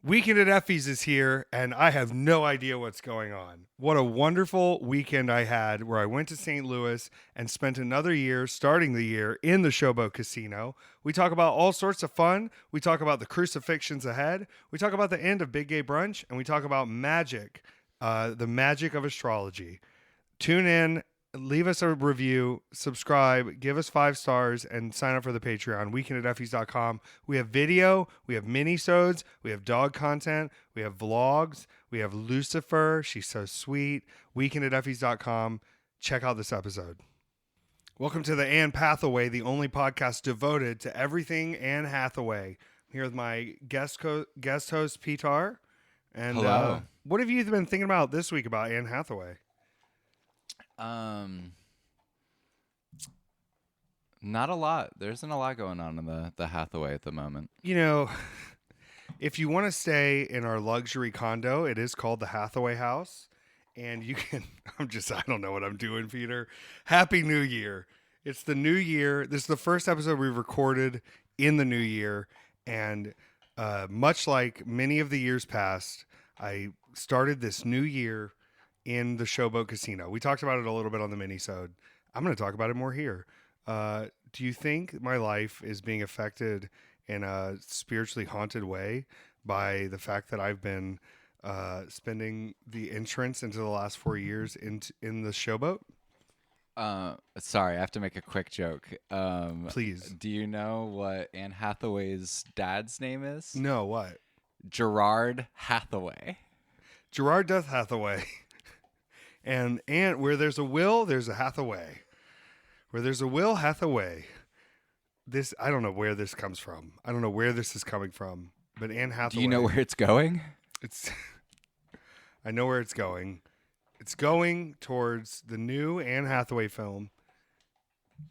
Weekend at Effy's is here, and I have no idea what's going on. What a wonderful weekend I had where I went to St. Louis and spent another year, starting the year, in the Showboat Casino. We talk about all sorts of fun. We talk about the crucifixions ahead. We talk about the end of Big Gay Brunch, and we talk about magic, the magic of astrology. Tune in. Leave us a review, subscribe, give us 5 stars, and sign up for the Patreon, weekendateffys.com. We have video, we have mini-sodes, we have dog content, we have vlogs, we have Lucifer, she's so sweet, weekendateffys.com. Check out this episode. Welcome to the Anne Hathaway, the only podcast devoted to everything Anne Hathaway. I'm here with my guest host, Petár. And hello. What have you been thinking about this week about Anne Hathaway? Not a lot. There isn't a lot going on in the Hathaway at the moment. You know, if you want to stay in our luxury condo, it is called the Hathaway House. And you can, I don't know what I'm doing, Peter. Happy New Year. It's the new year. This is the first episode we recorded in the new year. And much like many of the years past, I started this new year in the Showboat Casino. We talked about it a little bit on the mini-sode. I'm going to talk about it more here. Do you think my life is being affected in a spiritually haunted way by the fact that I've been spending the entrance into the last 4 years in the Showboat? Sorry, I have to make a quick joke. Please. Do you know what Anne Hathaway's dad's name is? No, what? Gerard Hathaway. Gerard Death Hathaway. And where there's a will, there's a Hathaway. Where there's a will, Hathaway. I don't know where this comes from. I don't know where this is coming from. But Anne Hathaway. Do you know where it's going? I know where it's going. It's going towards the new Anne Hathaway film.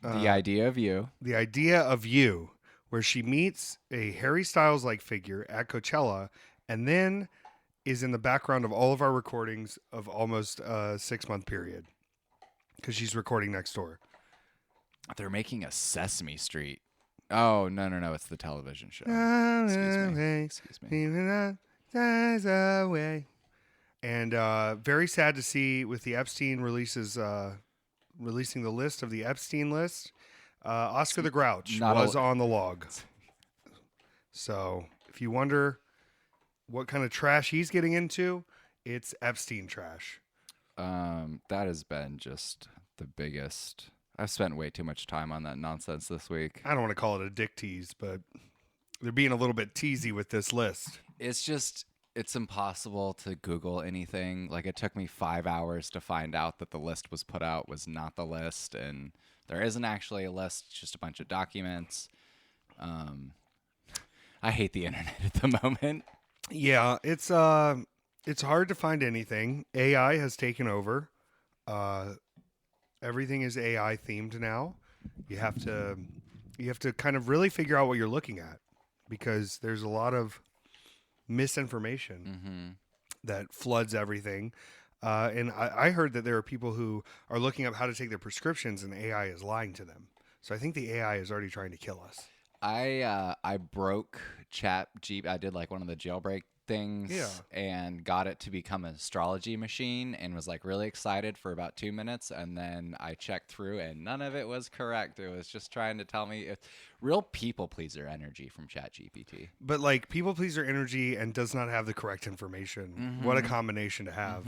The Idea of You. The Idea of You, where she meets a Harry Styles-like figure at Coachella, and then is in the background of all of our recordings of almost a 6-month period because she's recording next door. They're making a Sesame Street. Oh, no. It's the television show. Excuse me. And very sad to see with the Epstein releasing the list of the Epstein list, Oscar the Grouch was on the log. So if you wonder what kind of trash he's getting into, it's Epstein trash. That has been just the biggest. I've spent way too much time on that nonsense this week. I don't want to call it a dick tease, but they're being a little bit teasy with this list. It's impossible to Google anything. Like, it took me 5 hours to find out that the list was put out was not the list, and there isn't actually a list. It's just a bunch of documents. I hate the internet at the moment. Yeah, it's hard to find anything. AI has taken over. Everything is AI themed now. You have to kind of really figure out what you're looking at because there's a lot of misinformation that floods everything. And I heard that there are people who are looking up how to take their prescriptions and AI is lying to them. So I think the AI is already trying to kill us. I broke ChatGPT. I did like one of the jailbreak things and got it to become an astrology machine and was like really excited for about 2 minutes, and then I checked through and none of it was correct. It was just trying to tell me real people pleaser energy from ChatGPT. But like people pleaser energy and does not have the correct information. What a combination to have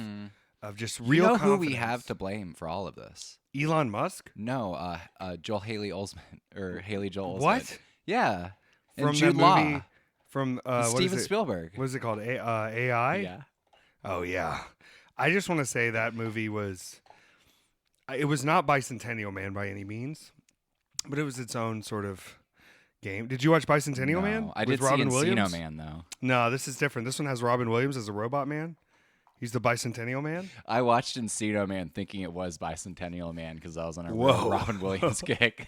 of just real You know confidence. who we have to blame for all of this? Elon Musk? No, Haley Joel Osment. What? Yeah. From and Jude that Law. movie from Steven Spielberg. What is it called? AI? Yeah. Oh yeah. I just want to say that movie was not Bicentennial Man by any means, but it was its own sort of game. Did you watch Bicentennial Man? I with did Robin see Williams? Encino Man though. No, this is different. This one has Robin Williams as a robot man. He's the Bicentennial Man. I watched Encino Man thinking it was Bicentennial Man because I was on a Whoa. Robin Williams kick.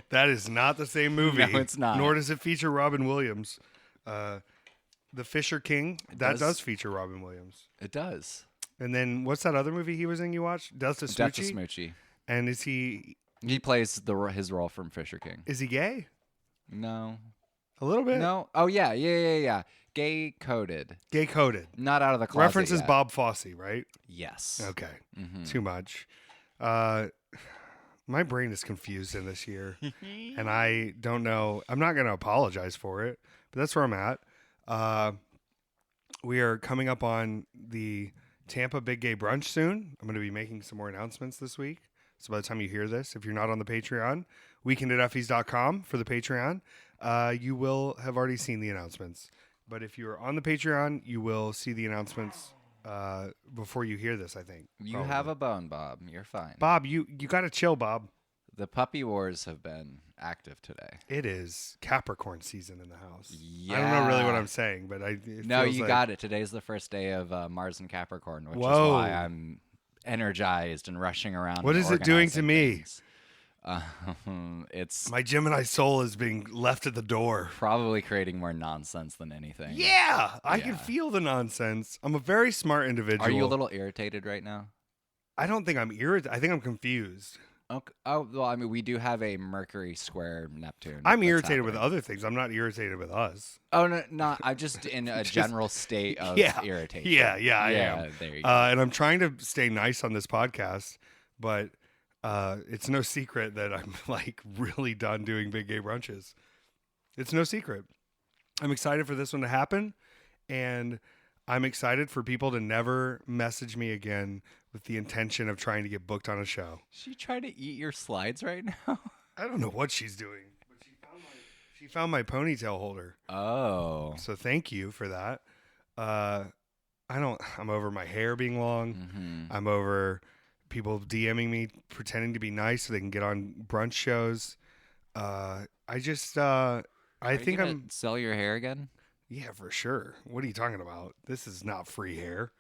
That is not the same movie. No, it's not. Nor does it feature Robin Williams. The Fisher King, that does feature Robin Williams. It does. And then what's that other movie he was in you watched? Death to Death to Smoochie? Smoochie. And is he He plays his role from Fisher King. Is he gay? No. A little bit. No? Oh, yeah. Gay coded. Gay coded. Not out of the closet References yet. Bob Fosse, right? Yes. Okay. Mm-hmm. Too much. My brain is confused in this year, and I don't know. I'm not going to apologize for it, but that's where I'm at. We are coming up on the Tampa Big Gay Brunch soon. I'm going to be making some more announcements this week. So by the time you hear this, if you're not on the Patreon, weekendateffys.com for the Patreon, you will have already seen the announcements. But if you're on the Patreon, you will see the announcements before you hear this, I think. You have a bone, Bob. You're fine. Bob, you got to chill, Bob. The puppy wars have been active today. It is Capricorn season in the house. Yeah. I don't know really what I'm saying, but got it. Today's the first day of Mars and Capricorn, which is why I'm energized and rushing around. What is it doing to me? It's my Gemini soul is being left at the door. Probably creating more nonsense than anything. Yeah, I can feel the nonsense. I'm a very smart individual. Are you a little irritated right now? I don't think I'm irritated. I think I'm confused. Okay. Oh, well, I mean, we do have a Mercury square Neptune. I'm irritated with other things. I'm not irritated with us. Oh, no, I'm just in a general state of irritation. Yeah, I am. There you go. And I'm trying to stay nice on this podcast, but it's no secret that I'm like really done doing big gay brunches. It's no secret. I'm excited for this one to happen, and I'm excited for people to never message me again with the intention of trying to get booked on a show. She trying to eat your slides right now? I don't know what she's doing, but she found my ponytail holder. Oh. So thank you for that. I'm over my hair being long. Mm-hmm. I'm over people DMing me pretending to be nice so they can get on brunch shows. I think I'm sell your hair again. Yeah, for sure. What are you talking about? This is not free hair.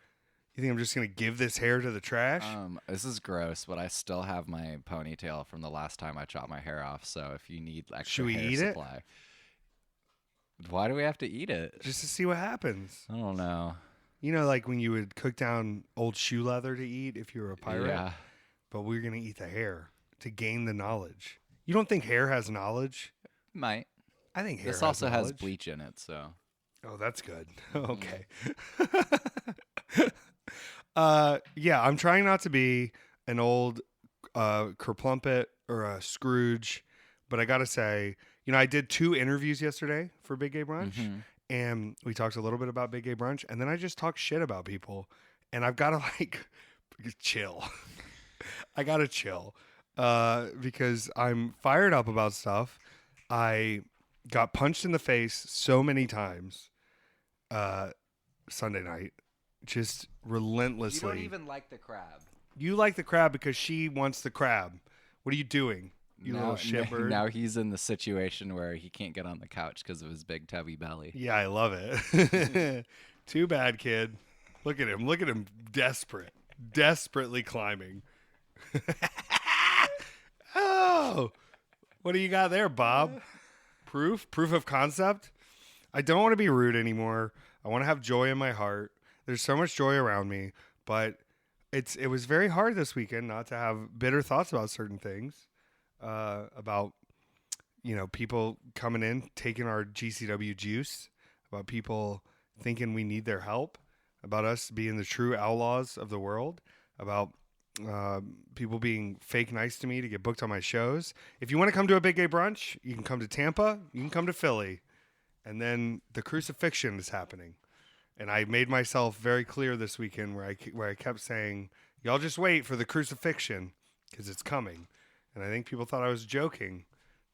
You think I'm just going to give this hair to the trash? This is gross, but I still have my ponytail from the last time I chopped my hair off. So if you need extra Should we hair eat supply. Why do we have to eat it? Just to see what happens. I don't know. You know, like when you would cook down old shoe leather to eat if you were a pirate? Yeah. But we're going to eat the hair to gain the knowledge. You don't think hair has knowledge? Might. I think hair This also has knowledge. bleach in it, so. Oh, that's good. Okay. Yeah, I'm trying not to be an old kerplumpet or a Scrooge, but I got to say, I did 2 interviews yesterday for Big Gay Brunch, and we talked a little bit about Big Gay Brunch, and then I just talked shit about people, and I've got to, chill. I got to chill because I'm fired up about stuff. I got punched in the face so many times Sunday night. Just relentlessly. You don't even like the crab. You like the crab because she wants the crab. What are you doing, you little shitbird? Now he's in the situation where he can't get on the couch because of his big tubby belly. Yeah, I love it. Too bad, kid. Look at him. Look at him. Desperately climbing. Oh, what do you got there, Bob? Proof of concept. I don't want to be rude anymore. I want to have joy in my heart. There's so much joy around me, but it was very hard this weekend not to have bitter thoughts about certain things, about people coming in taking our GCW juice, about people thinking we need their help, about us being the true outlaws of the world, about people being fake nice to me to get booked on my shows. If you want to come to a Big Gay Brunch, you can come to Tampa, you can come to Philly, and then the crucifixion is happening. And I made myself very clear this weekend where I kept saying, y'all just wait for the crucifixion because it's coming. And I think people thought I was joking.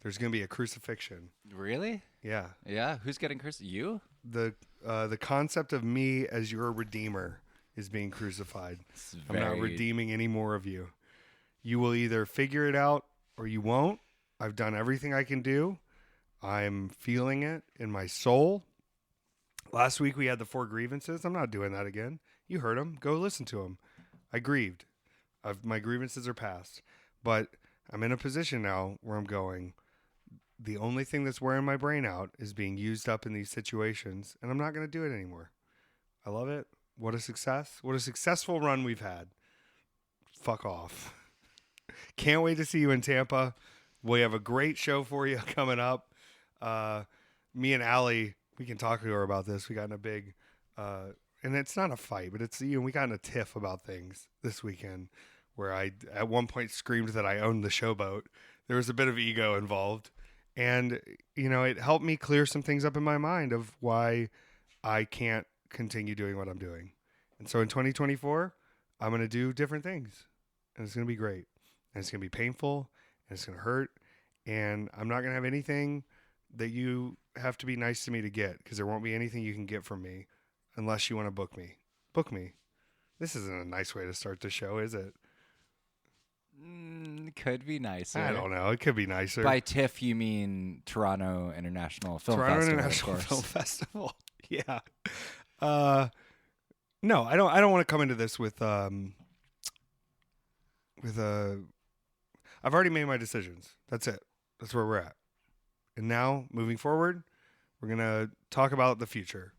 There's going to be a crucifixion. Really? Yeah. Yeah? Who's getting crucified? You? The concept of me as your redeemer is being crucified. I'm not redeeming any more of you. You will either figure it out or you won't. I've done everything I can do. I'm feeling it in my soul. Last week we had the 4 grievances. I'm not doing that again. You heard them. Go listen to them. I grieved. My grievances are past. But I'm in a position now where I'm going, the only thing that's wearing my brain out is being used up in these situations, and I'm not going to do it anymore. I love it. What a success. What a successful run we've had. Fuck off. Can't wait to see you in Tampa. We have a great show for you coming up. me and Allie, we can talk to her about this. We got in a big, and it's not a fight, but it's, we got in a tiff about things this weekend where I at one point screamed that I owned the showboat. There was a bit of ego involved, and it helped me clear some things up in my mind of why I can't continue doing what I'm doing. And so in 2024, I'm going to do different things, and it's going to be great, and it's going to be painful, and it's going to hurt, and I'm not going to have anything that you have to be nice to me to get, because there won't be anything you can get from me unless you want to book me. Book me. This isn't a nice way to start the show, is it? Could be nicer. I don't know. It could be nicer. By TIFF, you mean Toronto International Film Toronto Festival, International of course. Film Festival. Yeah. No, I don't want to come into this with I've already made my decisions. That's it. That's where we're at. And now, moving forward, we're going to talk about the future.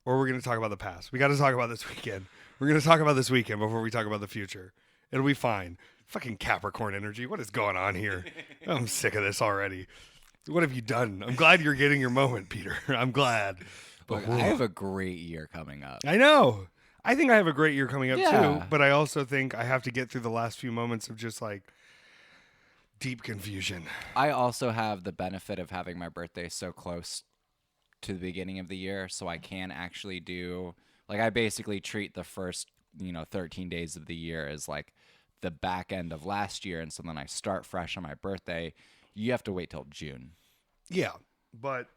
Or we're going to talk about the past. We got to talk about this weekend. We're going to talk about this weekend before we talk about the future. It'll be fine. Fucking Capricorn energy. What is going on here? I'm sick of this already. What have you done? I'm glad you're getting your moment, Peter. I'm glad. Look, I have a great year coming up. I know. I think I have a great year coming up Yeah. too, but I also think I have to get through the last few moments of just like deep confusion. I also have the benefit of having my birthday so close to the beginning of the year, so I can actually do, like, I basically treat the first 13 days of the year as like the back end of last year, and so then I start fresh on my birthday. You have to wait till June. Yeah, but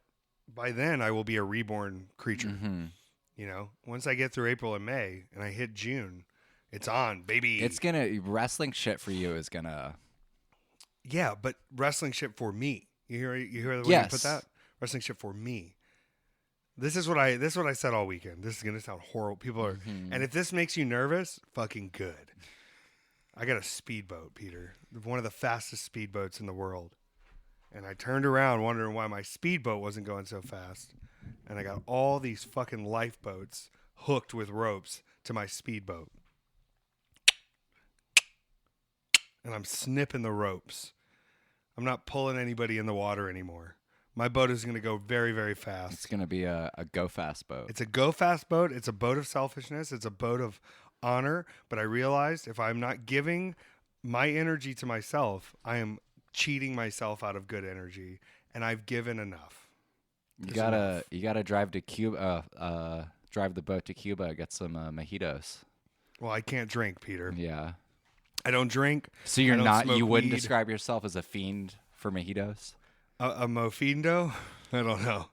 by then I will be a reborn creature. Mm-hmm. Once I get through April and May and I hit June, it's on, baby. Wrestling shit for you is gonna. Yeah, but wrestling shit for me. You hear the way Yes. you put that? Wrestling shit for me. This is what I said all weekend. This is gonna sound horrible. People are, and if this makes you nervous, fucking good. I got a speedboat, Peter, one of the fastest speedboats in the world, and I turned around wondering why my speedboat wasn't going so fast, and I got all these fucking lifeboats hooked with ropes to my speedboat, and I'm snipping the ropes. I'm not pulling anybody in the water anymore. My boat is going to go very, very fast. It's gonna be a go fast boat. It's a go fast boat. It's a boat of selfishness. It's a boat of honor. But I realized if I'm not giving my energy to myself, I am cheating myself out of good energy, and I've given enough. You gotta drive to Cuba. Drive the boat to Cuba. Get some mojitos. Well, I can't drink, Peter. Yeah. I don't drink. So you're I don't not. smoke You wouldn't weed. describe yourself as a fiend for mojitos. A mofindo? I don't know.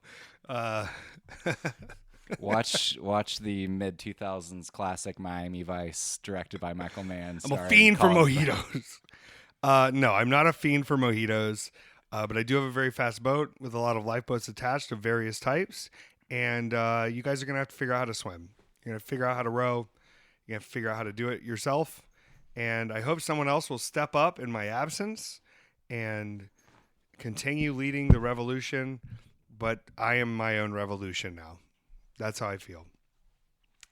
Watch the mid 2000s classic Miami Vice, directed by Michael Mann. I'm a fiend for mojitos. No, I'm not a fiend for mojitos, but I do have a very fast boat with a lot of lifeboats attached of various types, and you guys are going to have to figure out how to swim. You're going to figure out how to row. You're going to figure out how to do it yourself, and I hope someone else will step up in my absence and continue leading the revolution, but I am my own revolution now. That's how I feel.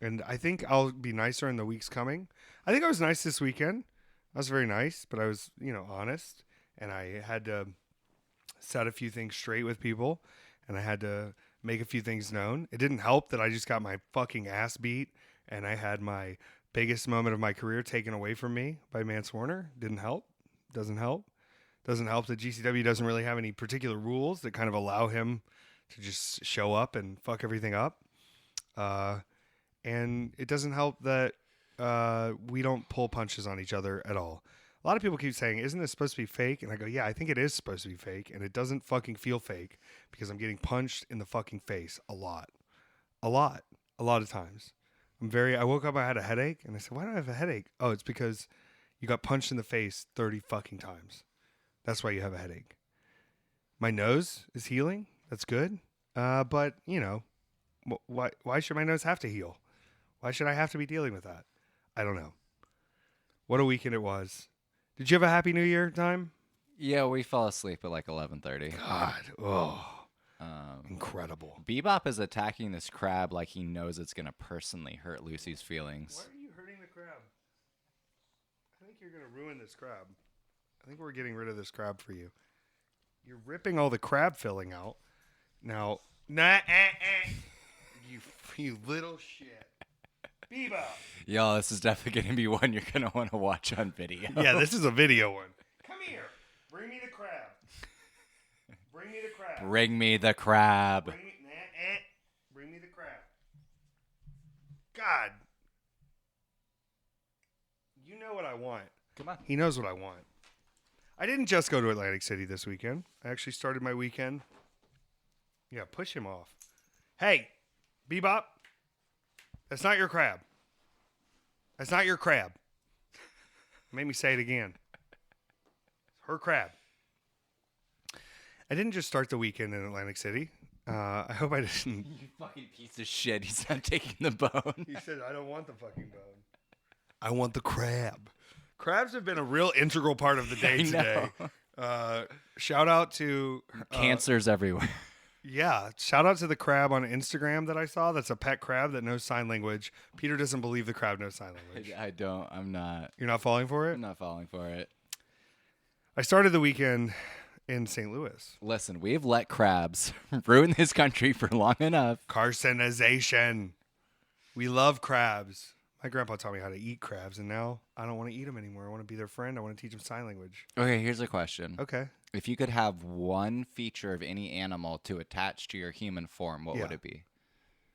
And I think I'll be nicer in the weeks coming. I think I was nice this weekend. I was very nice, but I was, honest, and I had to set a few things straight with people, and I had to make a few things known. It didn't help that I just got my fucking ass beat, and I had my biggest moment of my career taken away from me by Mance Warner. Didn't help. Doesn't help. Doesn't help that GCW doesn't really have any particular rules that kind of allow him to just show up and fuck everything up. And it doesn't help that we don't pull punches on each other at all. A lot of people keep saying, isn't this supposed to be fake? And I go, yeah, I think it is supposed to be fake. And it doesn't fucking feel fake because I'm getting punched in the fucking face a lot. A lot of times. I woke up, I had a headache, and I said, why do I have a headache? Oh, it's because you got punched in the face 30 fucking times. That's why you have a headache. My nose is healing. That's good. But, why should my nose have to heal? Why should I have to be dealing with that? I don't know. What a weekend it was. Did you have a happy New Year time? Yeah, we fell asleep at like 11:30. God. Incredible. Bebop is attacking this crab like he knows it's gonna personally hurt Lucy's feelings. Why are you hurting the crab? I think you're going to ruin this crab. I think we're getting rid of this crab for you. You're ripping all the crab filling out, Now, you little shit. Bebop. Yo, this is definitely going to be one you're going to want to watch on video. Yeah, this is a video one. Come here. Bring me the crab. Bring me the crab. Bring me the crab. Bring me the crab. God. You know what I want. Come on. He knows what I want. I didn't just go to Atlantic City this weekend. I actually started my weekend. Yeah, push him off. Hey, Bebop. That's not your crab. That's not your crab. Make me say it again. Her crab. I didn't just start the weekend in Atlantic City. I hope I didn't. You fucking piece of shit. He's not taking the bone. He said, I don't want the fucking bone. I want the crab. Crabs have been a real integral part of the day today. Shout out to... Cancers everywhere. Yeah. Shout out to the crab on Instagram that I saw. That's a pet crab that knows sign language. Peter doesn't believe the crab knows sign language. I don't. I'm not. You're not falling for it? I'm not falling for it. I started the weekend in St. Louis. Listen, we've let crabs ruin this country for long enough. Carcinization. We love crabs. My grandpa taught me how to eat crabs, and now I don't want to eat them anymore. I want to be their friend. I want to teach them sign language. Okay, here's a question. Okay. If you could have one feature of any animal to attach to your human form, what would it be?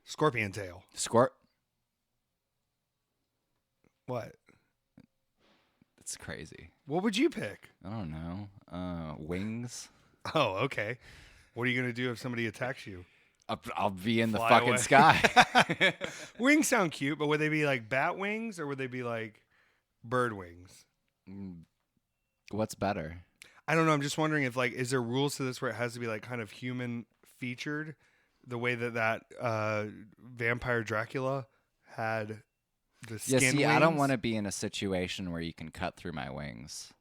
Scorpion tail. What? That's crazy. What would you pick? I don't know. Wings. Oh, okay. What are you going to do if somebody attacks you? I'll be in the Fly fucking away. sky. Wings sound cute, but would they be like bat wings or would they be like bird wings? What's better? I don't know. I'm just wondering if is there rules to this where it has to be like kind of human featured, the way that vampire Dracula had the skin Yeah, see, wings? I don't want to be in a situation where you can cut through my wings.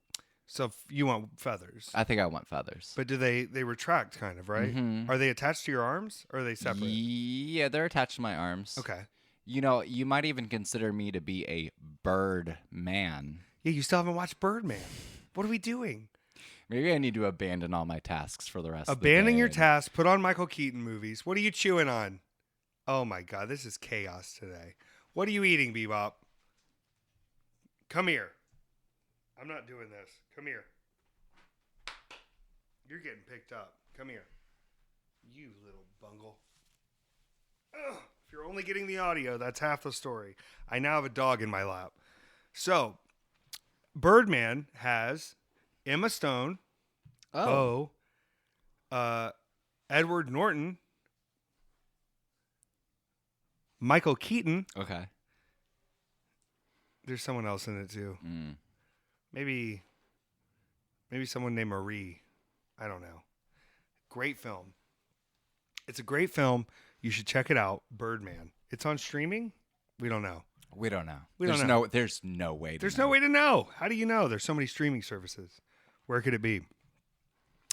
So you want feathers? I think I want feathers. But do they retract kind of, right? Mhm. Are they attached to your arms or are they separate? Yeah, they're attached to my arms. Okay. You know, you might even consider me to be a bird man. Yeah, you still haven't watched Birdman. What are we doing? Maybe I need to abandon all my tasks for the rest of the day. Abandon your task. Put on Michael Keaton movies. What are you chewing on? Oh my God, this is chaos today. What are you eating, Bebop? Come here. I'm not doing this. Come here. You're getting picked up. Come here. You little bungle. Ugh. If you're only getting the audio, that's half the story. I now have a dog in my lap. So, Birdman has Emma Stone, Edward Norton, Michael Keaton. Okay. There's someone else in it too. Mm. Maybe someone named Marie. I don't know. Great film. It's a great film. You should check it out. Birdman. It's on streaming. We don't know. We don't know. There's no way. There's no way to know. How do you know? There's so many streaming services. Where could it be?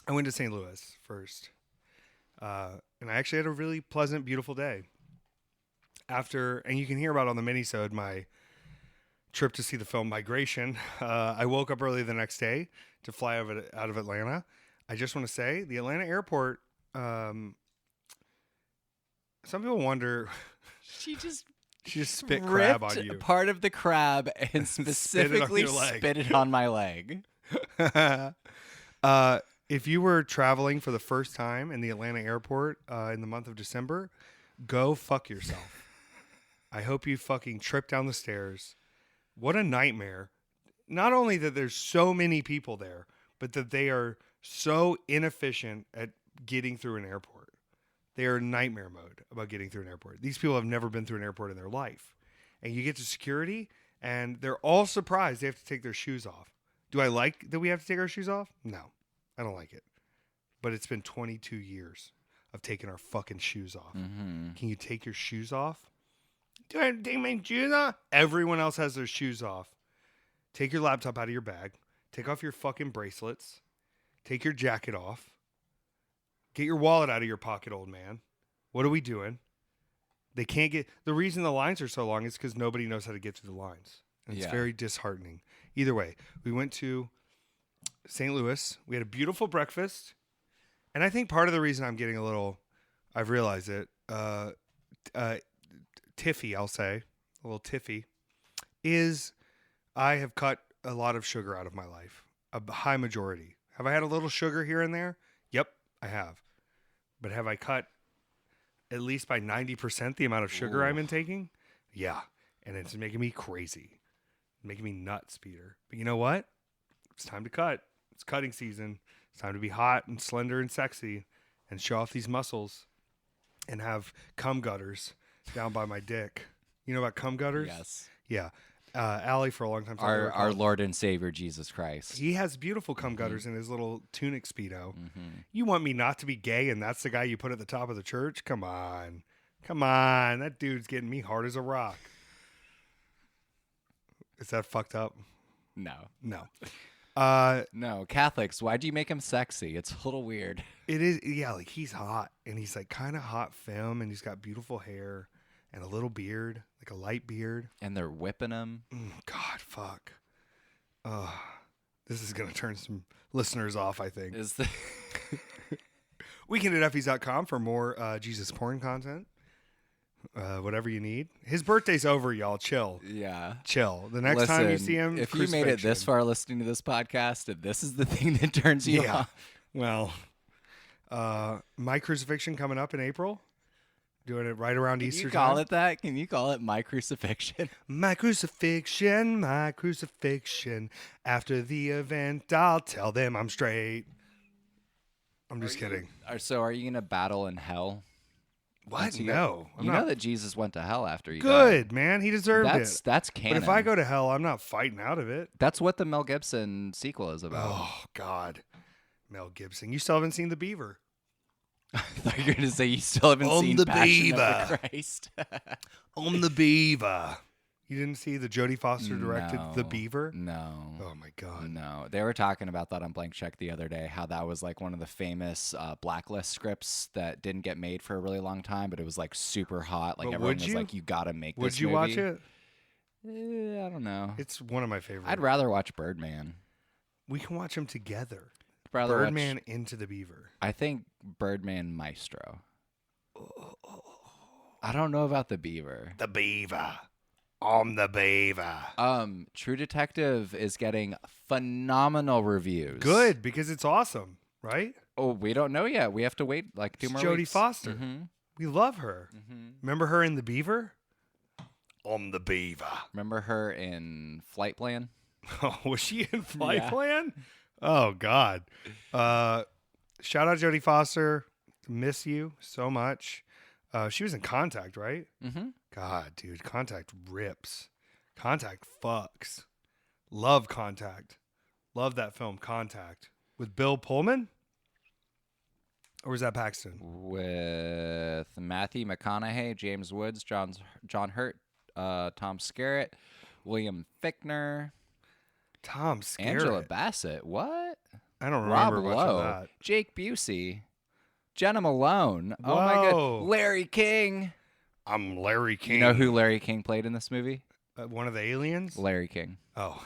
I went to St. Louis first. And I actually had a really pleasant, beautiful day. And you can hear about on the minisode my trip to see the film Migration. I woke up early the next day to fly out of Atlanta. I just want to say the Atlanta airport, some people wonder. She just spit crab on you. Part of the crab and specifically spit it on my leg. If you were traveling for the first time in the Atlanta airport in the month of December, go fuck yourself. I hope you fucking trip down the stairs. What a nightmare. Not only that there's so many people there, but that they are so inefficient at getting through an airport. They are in nightmare mode about getting through an airport. These people have never been through an airport in their life. And you get to security, and they're all surprised they have to take their shoes off. Do I like that we have to take our shoes off? No, I don't like it. But it's been 22 years of taking our fucking shoes off. Mm-hmm. Can you take your shoes off? Do I have to take my shoes off? Everyone else has their shoes off. Take your laptop out of your bag. Take off your fucking bracelets. Take your jacket off. Get your wallet out of your pocket, old man. What are we doing? They can't get... The reason the lines are so long is because nobody knows how to get through the lines. And it's very disheartening. Either way, we went to St. Louis. We had a beautiful breakfast. And I think part of the reason I'm getting a little I've realized it. Tiffy, I'll say, a little Tiffy, is I have cut a lot of sugar out of my life. A high majority. Have I had a little sugar here and there? Yep, I have. But have I cut at least by 90% the amount of sugar I'm intaking? Yeah. And it's making me crazy. Making me nuts, Peter. But you know what? It's time to cut. It's cutting season. It's time to be hot and slender and sexy and show off these muscles and have cum gutters down by my dick. You know about cum gutters? Yes. Yeah. Allie for a long time. Our Lord and Savior Jesus Christ. He has beautiful cum gutters in his little tunic Speedo. You want me not to be gay and that's the guy you put at the top of the church? Come on. Come on. That dude's getting me hard as a rock. Is that fucked up? No. No. No. Catholics, why'd you make him sexy? It's a little weird. It is. Yeah, like he's hot and he's like kind of hot femme and he's got beautiful hair and a little beard, like a light beard. And they're whipping him. God, fuck. This is going to turn some listeners off, I think. weekendateffys.com for more Jesus porn content. Whatever you need. His birthday's over, y'all. Chill. Yeah. Chill. The next time you see him, if you made it this far listening to this podcast, and this is the thing that turns you off. Well, my crucifixion coming up in April. Doing it right around Easter time. Can you call it that? Can you call it my crucifixion? My crucifixion, my crucifixion. After the event, I'll tell them I'm straight. I'm just kidding. So are you going to battle in hell? What? No. You know that Jesus went to hell after he died. Good, man. He deserved it. That's canon. But if I go to hell, I'm not fighting out of it. That's what the Mel Gibson sequel is about. Oh, God. Mel Gibson. You still haven't seen The Beaver. I thought you were going to say you still haven't seen the Passion Beaver. of the Christ. On The Beaver. You didn't see the Jodie Foster directed No. The Beaver? No. Oh, my God. No. They were talking about that on Blank Check the other day, how that was like one of the famous blacklist scripts that didn't get made for a really long time, but it was like super hot. Like But everyone would was you? like, you got to make Would this you movie. watch it? I don't know. It's one of my favorites. I'd rather watch Birdman. We can watch them together. Rather watch- Birdman Into the Beaver. I think Birdman Maestro. I don't know about the Beaver. The Beaver. I'm the Beaver. True Detective is getting phenomenal reviews. Good, because it's awesome, right? Oh, we don't know yet. We have to wait like 2 It's more Jodie weeks. Foster. Mhm. We love her. Remember her in The Beaver? I'm the Beaver. Remember her in Flight Plan? Oh, was she in Flight Yeah. Plan? Oh, God. Shout out Jodie Foster. Miss you so much. She was in Contact, right? Mm-hmm. God, dude, Contact rips. Contact fucks. Love Contact. Love that film, Contact. With Bill Pullman? Or was that Paxton? With Matthew McConaughey, James Woods, John Hurt, Tom Skerritt, William Fichtner, Tom Skerritt. Angela Bassett. What? I don't Rob remember much Lowe, of that. Jake Busey, Jenna Malone. Oh my God, Whoa. Larry King. I'm Larry King. You know who Larry King played in this movie? One of the aliens? Larry King. Oh.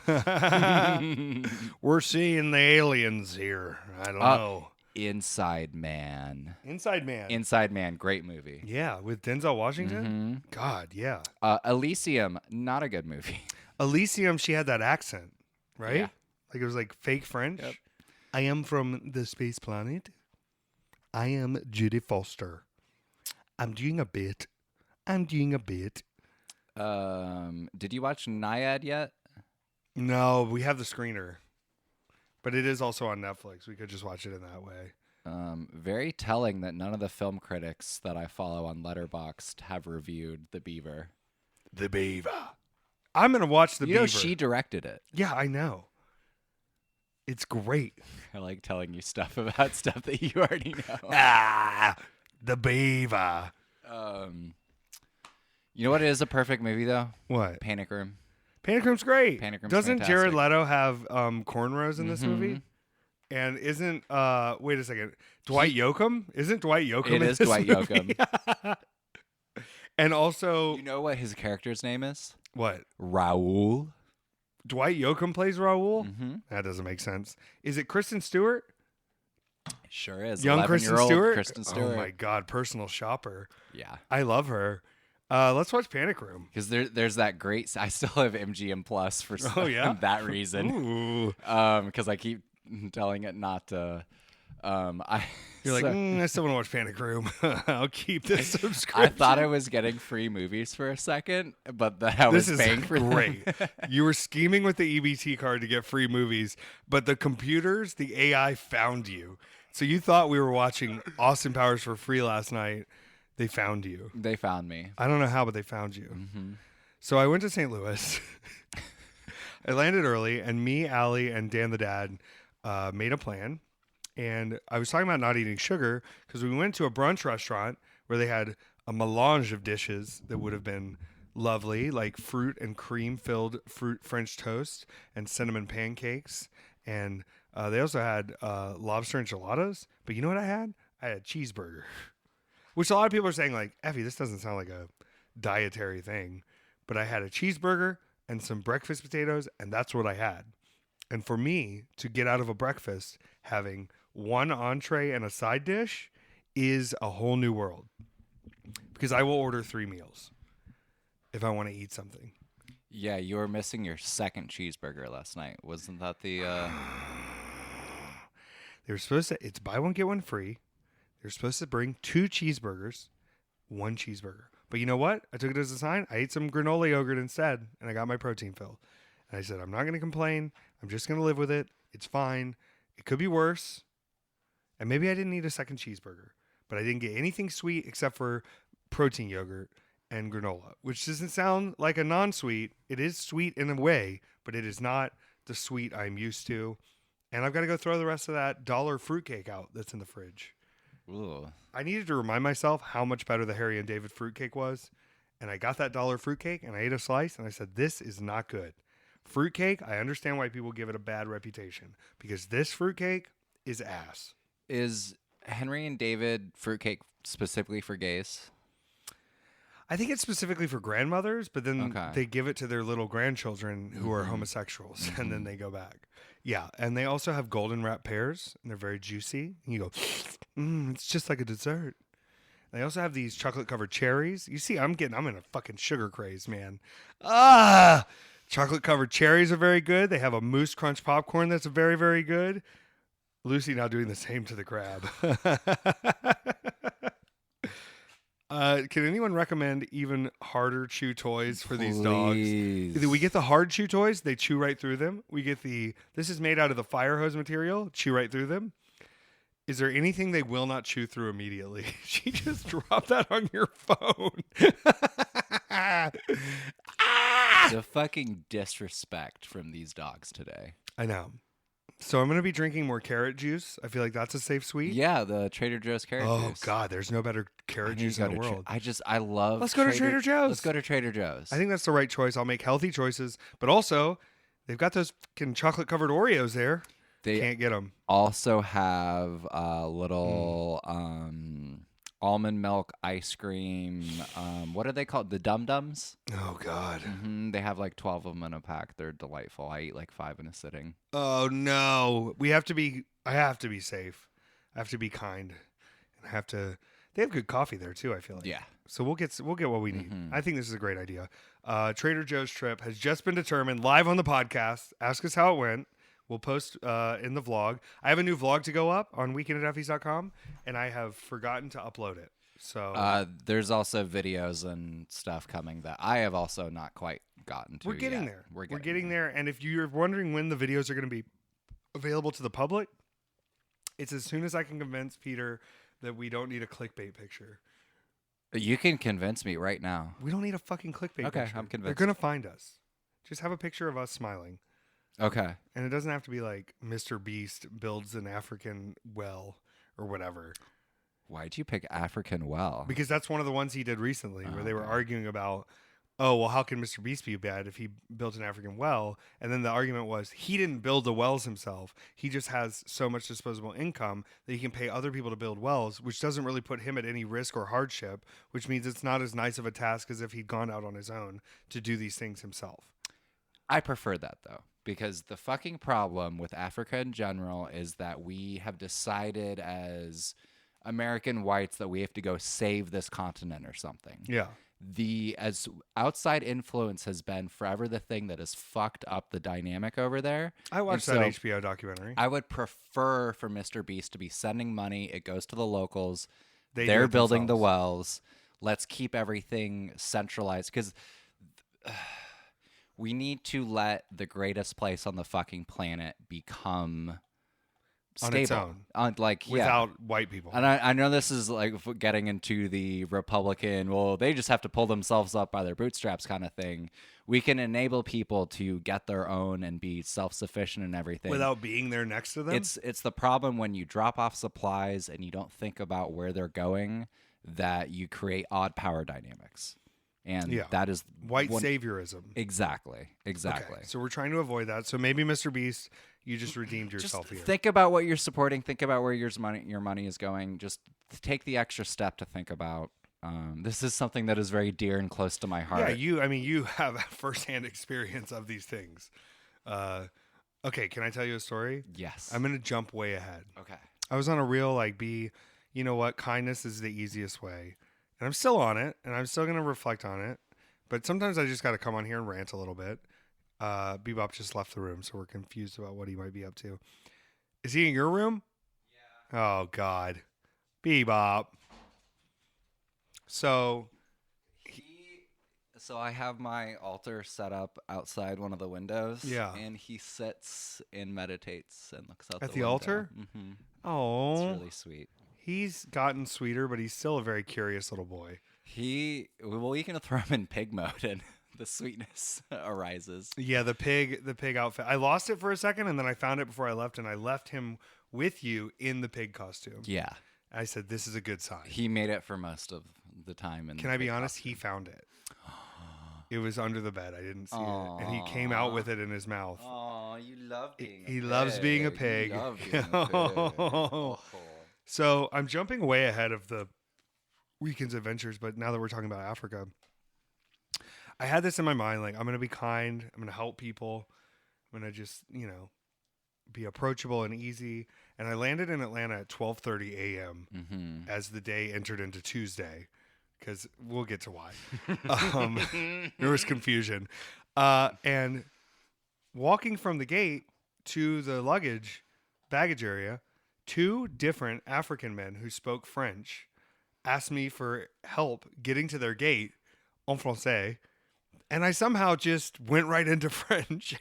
We're seeing the aliens here. I don't know. Inside Man. Inside Man. Inside Man, great movie. Yeah, with Denzel Washington? God, yeah. Elysium, not a good movie. Elysium, she had that accent, right? Yeah. Like it was like fake French. Yep. I am from the space planet. I am Judy Foster. I'm doing a bit. Did you watch Naiad yet? No, we have the screener. But it is also on Netflix. We could just watch it in that way. Very telling that none of the film critics that I follow on Letterboxd have reviewed The Beaver. The Beaver. I'm going to watch The You Beaver. know she directed it. Yeah, I know. It's great. I like telling you stuff about stuff that you already know. The Beaver. You know what is a perfect movie, though? What? Panic Room. Panic Room's great. Panic Room's Doesn't Jared fantastic. Leto have cornrows in this movie? And isn't wait a second, Dwight Yoakam? Isn't Dwight Yoakam It in is this Dwight movie? Yoakam. And also, You know what his character's name is? what? Raoul. Dwight Yoakam plays Raoul? Mm-hmm. That doesn't make sense. Is it Kristen Stewart? Sure is. Young Kristen Stewart. Kristen Stewart. Oh my God, personal shopper. Yeah. I love her. Let's watch Panic Room. Because there's that great. I still have MGM Plus for that reason. Ooh. Because I keep telling it not to. You're like, I still want to watch Panic Room. I'll keep this subscription. I thought I was getting free movies for a second, but I was paying for great. You were scheming with the EBT card to get free movies, but the computers, the AI found you. So you thought we were watching Austin Powers for free last night. They found you. They found me. I don't know how, but they found you. Mm-hmm. So I went to St. Louis. I landed early, and me, Allie, and Dan the dad made a plan. And I was talking about not eating sugar because we went to a brunch restaurant where they had a melange of dishes that would have been lovely, like fruit and cream filled fruit French toast and cinnamon pancakes. And they also had lobster enchiladas. But you know what I had? I had a cheeseburger, which a lot of people are saying like, Effy, this doesn't sound like a dietary thing. But I had a cheeseburger and some breakfast potatoes, and that's what I had. And for me to get out of a breakfast having one entree and a side dish is a whole new world, because I will order 3 meals if I want to eat something. Yeah, you were missing your second cheeseburger last night. Wasn't that the... They were supposed to... It's buy one, get one free. They're supposed to bring 2 cheeseburgers, 1 cheeseburger. But you know what? I took it as a sign. I ate some granola yogurt instead, and I got my protein fill. And I said, I'm not going to complain. I'm just going to live with it. It's fine. It could be worse. And maybe I didn't need a second cheeseburger, but I didn't get anything sweet except for protein yogurt and granola, which doesn't sound like a non-sweet. It is sweet in a way, but it is not the sweet I'm used to. And I've got to go throw the rest of that $1 fruitcake out that's in the fridge. Ooh. I needed to remind myself how much better the Harry and David fruitcake was. And I got that $1 fruitcake and I ate a slice and I said, this is not good. Fruitcake, I understand why people give it a bad reputation, because this fruitcake is ass. Is Henry and David fruitcake specifically for gays? I think it's specifically for grandmothers, but then they give it to their little grandchildren who are homosexuals, and then they go back. Yeah, and they also have golden wrap pears, and they're very juicy. And you go, it's just like a dessert. They also have these chocolate-covered cherries. You see, I'm in a fucking sugar craze, man. Chocolate-covered cherries are very good. They have a Moose Crunch popcorn that's very, very good. Lucy now doing the same to the crab. Can anyone recommend even harder chew toys for these dogs? Either we get the hard chew toys, they chew right through them. We get this is made out of the fire hose material, chew right through them. Is there anything they will not chew through immediately? She just dropped that on your phone. The fucking disrespect from these dogs today. I know. So I'm going to be drinking more carrot juice. I feel like that's a safe sweet. Yeah, the Trader Joe's carrot juice. Oh, God, there's no better carrot juice in the world. I love Let's go to Trader Joe's. Let's go to Trader Joe's. I think that's the right choice. I'll make healthy choices. But also, they've got those fucking chocolate-covered Oreos there. They can't get them. Also have a little almond milk ice cream. What are they called? The Dum Dums? Oh, God. Mm-hmm. They have like 12 of them in a pack. They're delightful. I eat like 5 in a sitting. Oh, no. I have to be safe. I have to be kind. And they have good coffee there, too, I feel like. Yeah. So we'll get what we need. I think this is a great idea. Trader Joe's trip has just been determined live on the podcast. Ask us how it went. We'll post in the vlog. I have a new vlog to go up on weekendateffys.com, and I have forgotten to upload it. So there's also videos and stuff coming that I have also not quite gotten to. We're getting yet. there. We're getting there. And if you're wondering when the videos are going to be available to the public, it's as soon as I can convince Peter that we don't need a clickbait picture. You can convince me right now. We don't need a fucking clickbait picture. Okay, I'm convinced. They're going to find us. Just have a picture of us smiling. Okay. And it doesn't have to be like Mr. Beast builds an African well or whatever. Why'd you pick African well? Because that's one of the ones he did recently where they were arguing about, oh, well, how can Mr. Beast be bad if he built an African well? And then the argument was he didn't build the wells himself. He just has so much disposable income that he can pay other people to build wells, which doesn't really put him at any risk or hardship, which means it's not as nice of a task as if he'd gone out on his own to do these things himself. I prefer that though, because the fucking problem with Africa in general is that we have decided as American whites that we have to go save this continent or something. Yeah. The as outside influence has been forever the thing that has fucked up the dynamic over there. I watched that HBO documentary. I would prefer for Mr. Beast to be sending money. It goes to the locals. They're building the themselves. wells. Let's keep everything centralized because we need to let the greatest place on the fucking planet become stable. On its own. Without white people. And I know this is like getting into the Republican, well, they just have to pull themselves up by their bootstraps kind of thing. We can enable people to get their own and be self-sufficient and everything. Without being there next to them? It's the problem when you drop off supplies and you don't think about where they're going, that you create odd power dynamics. And that is white saviorism. Exactly. Okay, so we're trying to avoid that. So maybe Mr. Beast, you just redeemed yourself here. Think about what you're supporting. Think about where your money is going. Just take the extra step to think about. This is something that is very dear and close to my heart. Yeah, you have firsthand experience of these things. Okay, can I tell you a story? Yes. I'm going to jump way ahead. Okay. I was on a real you know what? Kindness is the easiest way. And I'm still on it, and I'm still going to reflect on it. But sometimes I just got to come on here and rant a little bit. Bebop just left the room, so we're confused about what he might be up to. Is he in your room? Yeah. Oh, God. Bebop. So I have my altar set up outside one of the windows. Yeah. And he sits and meditates and looks out at the the window. altar? Mm-hmm. Oh. It's really sweet. He's gotten sweeter, but he's still a very curious little boy. You can throw him in pig mode and the sweetness arises. Yeah, the pig outfit. I lost it for a second, and then I found it before I left, and I left him with you in the pig costume. Yeah. I said, this is a good sign. He made it for most of the time. Can I be honest? He found it. It was under the bed. I didn't see it. And he came out with it in his mouth. Oh, you love being a pig. He loves being a pig. You love being a pig. So I'm jumping way ahead of the weekend's adventures, but now that we're talking about Africa, I had this in my mind, I'm going to be kind. I'm going to help people. I'm going to just, be approachable and easy. And I landed in Atlanta at 12:30 a.m. As the day entered into Tuesday, because we'll get to why. There was confusion. And walking from the gate to the baggage area, 2 different African men who spoke French asked me for help getting to their gate en français, and I somehow just went right into French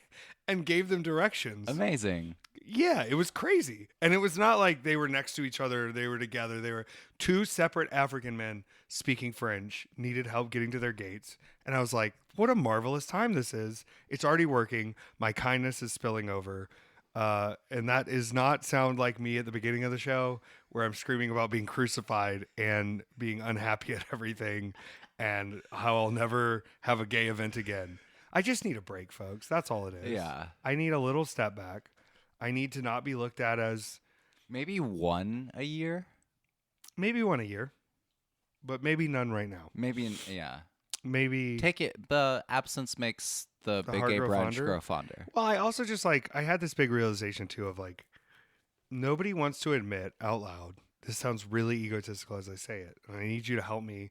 and gave them directions. Amazing. Yeah, it was crazy. And it was not like they were next to each other, they were together. They were 2 separate African men speaking French, needed help getting to their gates. And I was like, what a marvelous time this is. It's already working. My kindness is spilling over. And that does not sound like me at the beginning of the show, where I'm screaming about being crucified and being unhappy at everything and how I'll never have a gay event again. I just need a break, folks. That's all it is. Yeah. I need a little step back. I need to not be looked at as... Maybe 1 a year? Maybe 1 a year. But maybe none right now. Maybe. Take it. The absence makes the big gay brunch grow fonder. Well, I also just I had this big realization too of nobody wants to admit out loud. This sounds really egotistical as I say it. And I need you to help me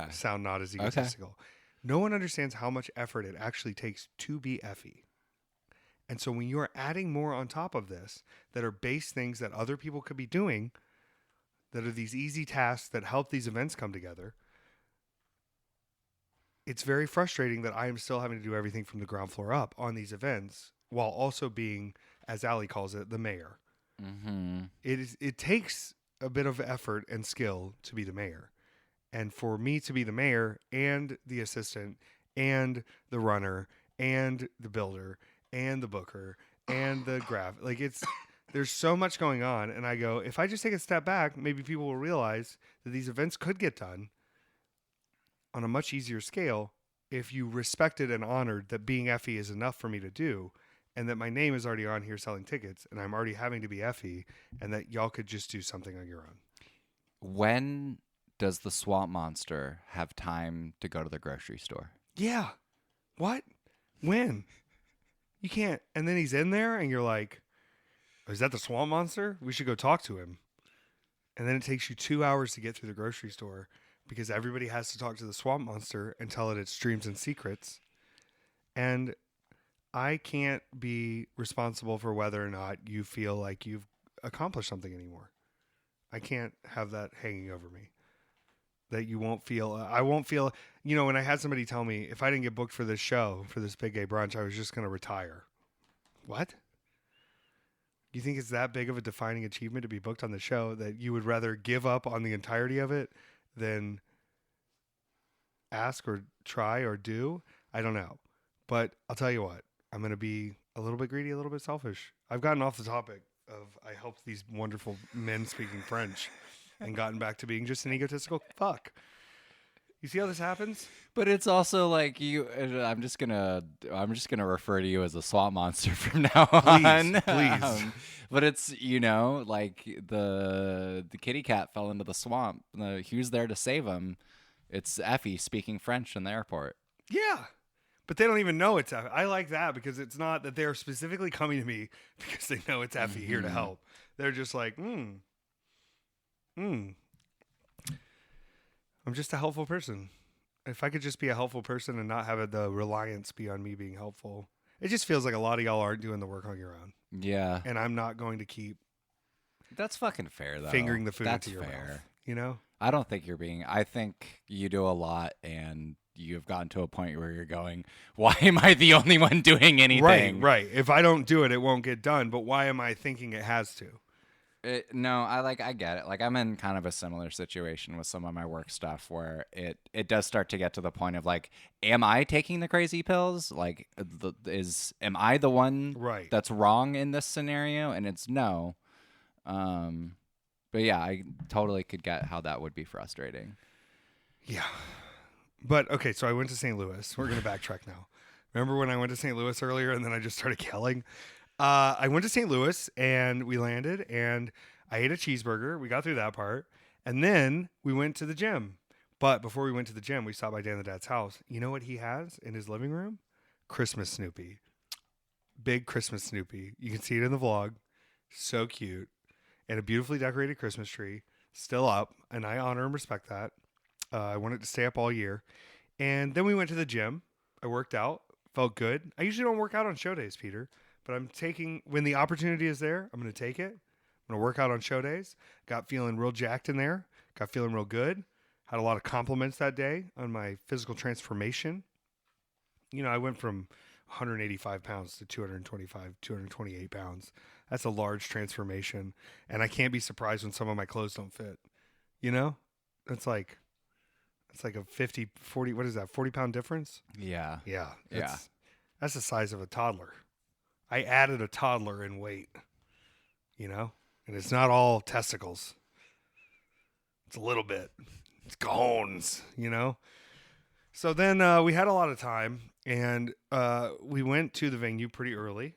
sound not as egotistical. Okay. No one understands how much effort it actually takes to be Effy. And so when you're adding more on top of this that are base things that other people could be doing, that are these easy tasks that help these events come together, it's very frustrating that I am still having to do everything from the ground floor up on these events while also being, as Allie calls it, the mayor. Mm-hmm. It takes a bit of effort and skill to be the mayor. And for me to be the mayor and the assistant and the runner and the builder and the booker and the there's so much going on. And I go, if I just take a step back, maybe people will realize that these events could get done on a much easier scale if you respected and honored that being Effy is enough for me to do, and that my name is already on here selling tickets and I'm already having to be Effy, and that y'all could just do something on your own. When does the swamp monster have time to go to the grocery store? Yeah. What? When? You can't. And then he's in there, and you're like, oh, is that the swamp monster? We should go talk to him. And then it takes you 2 hours to get through the grocery store because everybody has to talk to the swamp monster and tell it its dreams and secrets. And I can't be responsible for whether or not you feel like you've accomplished something anymore. I can't have that hanging over me. That you won't feel, I won't feel, when I had somebody tell me if I didn't get booked for this show, for this big gay brunch, I was just going to retire. What? You think it's that big of a defining achievement to be booked on the show that you would rather give up on the entirety of it than ask or try or do? I don't know. But I'll tell you what, I'm going to be a little bit greedy, a little bit selfish. I've gotten off the topic of I helped these wonderful men speaking French and gotten back to being just an egotistical fuck. You see how this happens? But it's also like I'm just gonna refer to you as a swamp monster from now on. Please. But it's like the kitty cat fell into the swamp. Who's there to save him? It's Effy speaking French in the airport. Yeah. But they don't even know it's Effy. I like that because it's not that they're specifically coming to me because they know it's Effy here to help. They're just like, I'm just a helpful person. If I could just be a helpful person and not have the reliance be on me being helpful. It just feels like a lot of y'all aren't doing the work on your own. Yeah. And I'm not going to keep That's fucking fair, though. fingering the food That's into your fair. mouth. I don't think you're being... I think you do a lot, and you've gotten to a point where you're going, why am I the only one doing anything? Right. If I don't do it, it won't get done. But why am I thinking it has to? No, I get it. Like, I'm in kind of a similar situation with some of my work stuff where it does start to get to the point of like, am I taking the crazy pills? Like, am I the one that's wrong in this scenario? And it's no. But yeah, I totally could get how that would be frustrating. Yeah. But okay, so I went to St. Louis. We're going to backtrack now. Remember when I went to St. Louis earlier and then I just started yelling? I went to St. Louis and we landed and I ate a cheeseburger. We got through that part. And then we went to the gym. But before we went to the gym, we stopped by Dan the Dad's house. You know what he has in his living room? Christmas Snoopy. Big Christmas Snoopy. You can see it in the vlog. So cute. And a beautifully decorated Christmas tree. Still up. And I honor and respect that. I wanted to stay up all year. And then we went to the gym. I worked out. Felt good. I usually don't work out on show days, Peter. But I'm taking, when the opportunity is there, I'm going to take it. I'm going to work out on show days. Got feeling real jacked in there. Got feeling real good. Had a lot of compliments that day on my physical transformation. I went from 185 pounds to 228 pounds. That's a large transformation. And I can't be surprised when some of my clothes don't fit. It's like a 50, 40, what is that, 40-pound difference? Yeah. Yeah. That's the size of a toddler. I added a toddler in weight, and it's not all testicles. It's a little bit. It's cojones, So then we had a lot of time, and we went to the venue pretty early,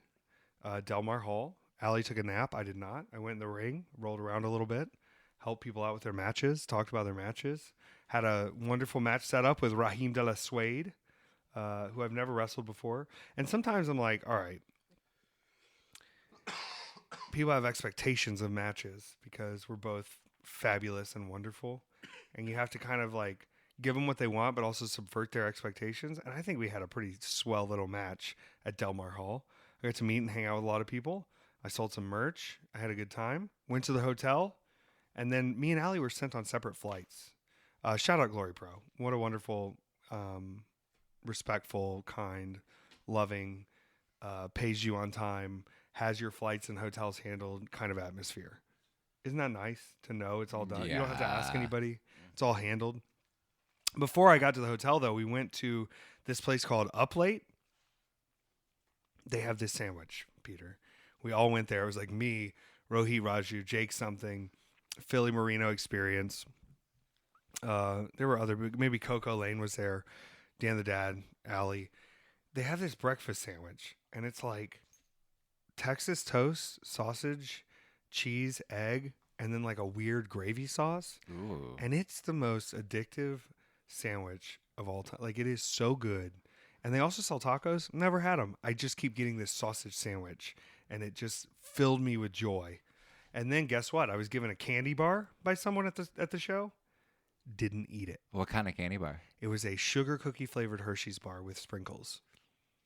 Del Mar Hall. Allie took a nap. I did not. I went in the ring, rolled around a little bit, helped people out with their matches, talked about their matches. Had a wonderful match set up with Raheem De La Suede, who I've never wrestled before. And sometimes I'm like, all right, people have expectations of matches because we're both fabulous and wonderful. And you have to kind of like give them what they want, but also subvert their expectations. And I think we had a pretty swell little match at Del Mar Hall. I got to meet and hang out with a lot of people. I sold some merch. I had a good time. Went to the hotel. And then me and Allie were sent on separate flights. Shout out Glory Pro. What a wonderful, respectful, kind, loving, pays you on time, has your flights and hotels handled kind of atmosphere. Isn't that nice to know it's all done? Yeah. You don't have to ask anybody. It's all handled. Before I got to the hotel, though, we went to this place called Up Late. They have this sandwich, Peter. We all went there. It was like me, Rohit Raju, Jake something, Philly Marino Experience. There were other, maybe Coco Lane was there, Dan the Dad, Allie. They have this breakfast sandwich, and it's like Texas toast, sausage, cheese, egg, and then like a weird gravy sauce. Ooh. And it's the most addictive sandwich of all time. Like, it is so good. And they also sell tacos. Never had them. I just keep getting this sausage sandwich, and it just filled me with joy. And then guess what? I was given a candy bar by someone at the show. Didn't eat it. What kind of candy bar? It was a sugar cookie flavored Hershey's bar with sprinkles.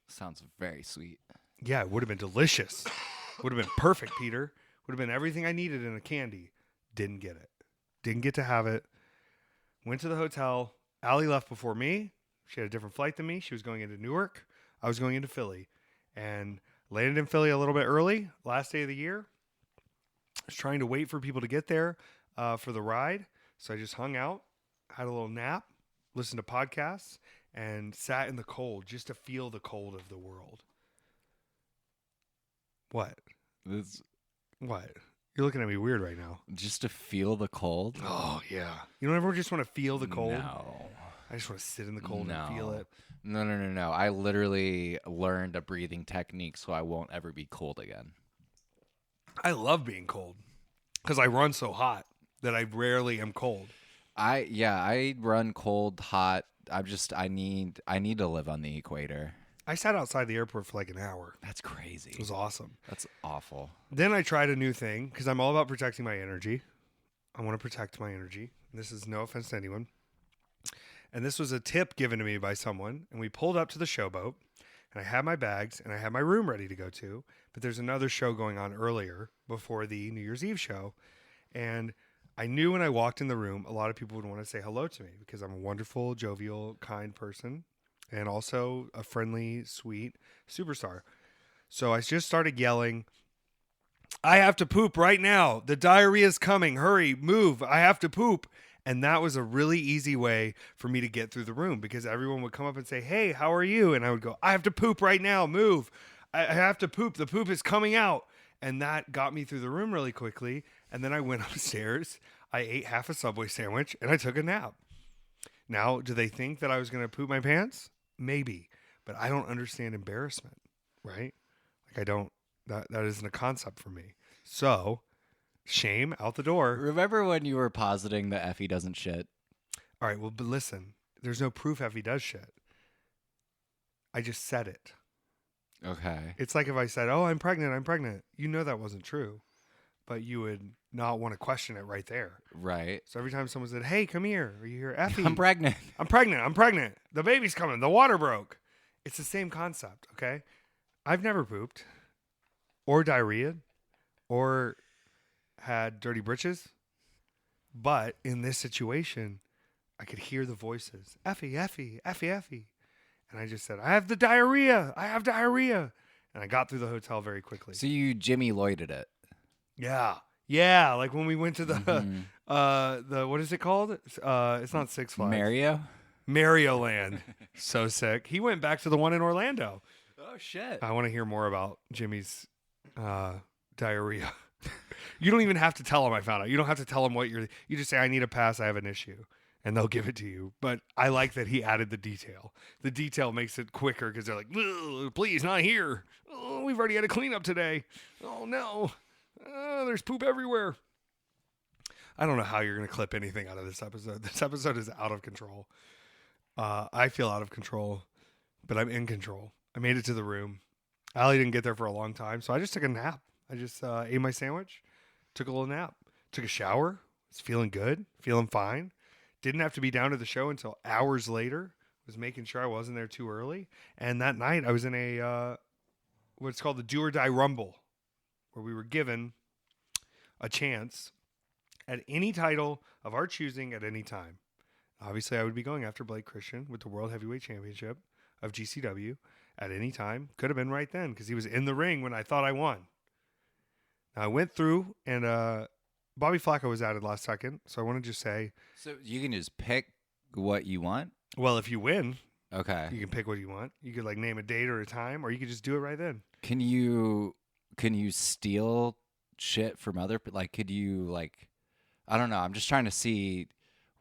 Sounds very sweet. Yeah, it would have been delicious. Would have been perfect, Peter. Would have been everything I needed in a candy. Didn't get it. Didn't get to have it. Went to the hotel. Allie left before me. She had a different flight than me. She was going into Newark. I was going into Philly. And landed in Philly a little bit early, last day of the year. I was trying to wait for people to get there for the ride. So I just hung out, had a little nap, listened to podcasts, and sat in the cold just to feel the cold of the world. What? What? You're looking at me weird right now. Just to feel the cold? Oh, yeah. You don't ever just want to feel the cold? No. I just want to sit in the cold and feel it. No. I literally learned a breathing technique so I won't ever be cold again. I love being cold because I run so hot that I rarely am cold. I run cold, hot. I need to live on the equator. I sat outside the airport for like an hour. That's crazy. It was awesome. That's awful. Then I tried a new thing because I'm all about protecting my energy. I want to protect my energy. This is no offense to anyone. And this was a tip given to me by someone. And we pulled up to the showboat. And I had my bags and I had my room ready to go to. But there's another show going on earlier before the New Year's Eve show. And I knew when I walked in the room, a lot of people would want to say hello to me because I'm a wonderful, jovial, kind person. And also a friendly, sweet superstar. So I just started yelling, I have to poop right now. The diarrhea is coming. Hurry, move. I have to poop. And that was a really easy way for me to get through the room because everyone would come up and say, hey, how are you? And I would go, I have to poop right now. Move. I have to poop. The poop is coming out. And that got me through the room really quickly. And then I went upstairs. I ate half a Subway sandwich and I took a nap. Now, do they think that I was going to poop my pants? Maybe. But I don't understand embarrassment, right? Like I don't, that isn't a concept for me. So, shame out the door. Remember when you were positing that Effy doesn't shit? All right, well, but listen, there's no proof Effy does shit. I just said it. Okay. It's like if I said, oh, I'm pregnant. You know that wasn't true. But you would not want to question it right there. Right. So every time someone said, hey, come here, or you hear, Effy. I'm pregnant. I'm pregnant. The baby's coming. The water broke. It's the same concept, okay? I've never pooped or diarrhea or had dirty britches. But in this situation, I could hear the voices. Effy. And I just said, I have diarrhea. And I got through the hotel very quickly. So you Jimmy Lloyded it. Yeah. Like when we went to the what is it called? It's not Six Flags. Mario Land. So sick. He went back to the one in Orlando. Oh shit. I want to hear more about Jimmy's diarrhea. You don't even have to tell him I found out. You don't have to tell him you just say I need a pass, I have an issue. And they'll give it to you. But I like that he added the detail. The detail makes it quicker because they're like, please, not here. Oh, we've already had a cleanup today. Oh, no. There's poop everywhere. I don't know how you're going to clip anything out of this episode. This episode is out of control. I feel out of control, but I'm in control. I made it to the room. Allie didn't get there for a long time, so I just took a nap. I just ate my sandwich, took a little nap, took a shower. Was feeling good, feeling fine. Didn't have to be down to the show until hours later. Was making sure I wasn't there too early. And that night I was in a what's called the Do or Die Rumble, where we were given a chance at any title of our choosing at any time. Obviously, I would be going after Blake Christian with the World Heavyweight Championship of GCW at any time. Could have been right then because he was in the ring when I thought I won. Now, I went through and Bobby Flacco was added last second, so I want to just say... So you can just pick what you want? Well, if you win, okay, you can pick what you want. You could like name a date or a time, or you could just do it right then. Can you steal shit from other... Like, could you, like... I don't know. I'm just trying to see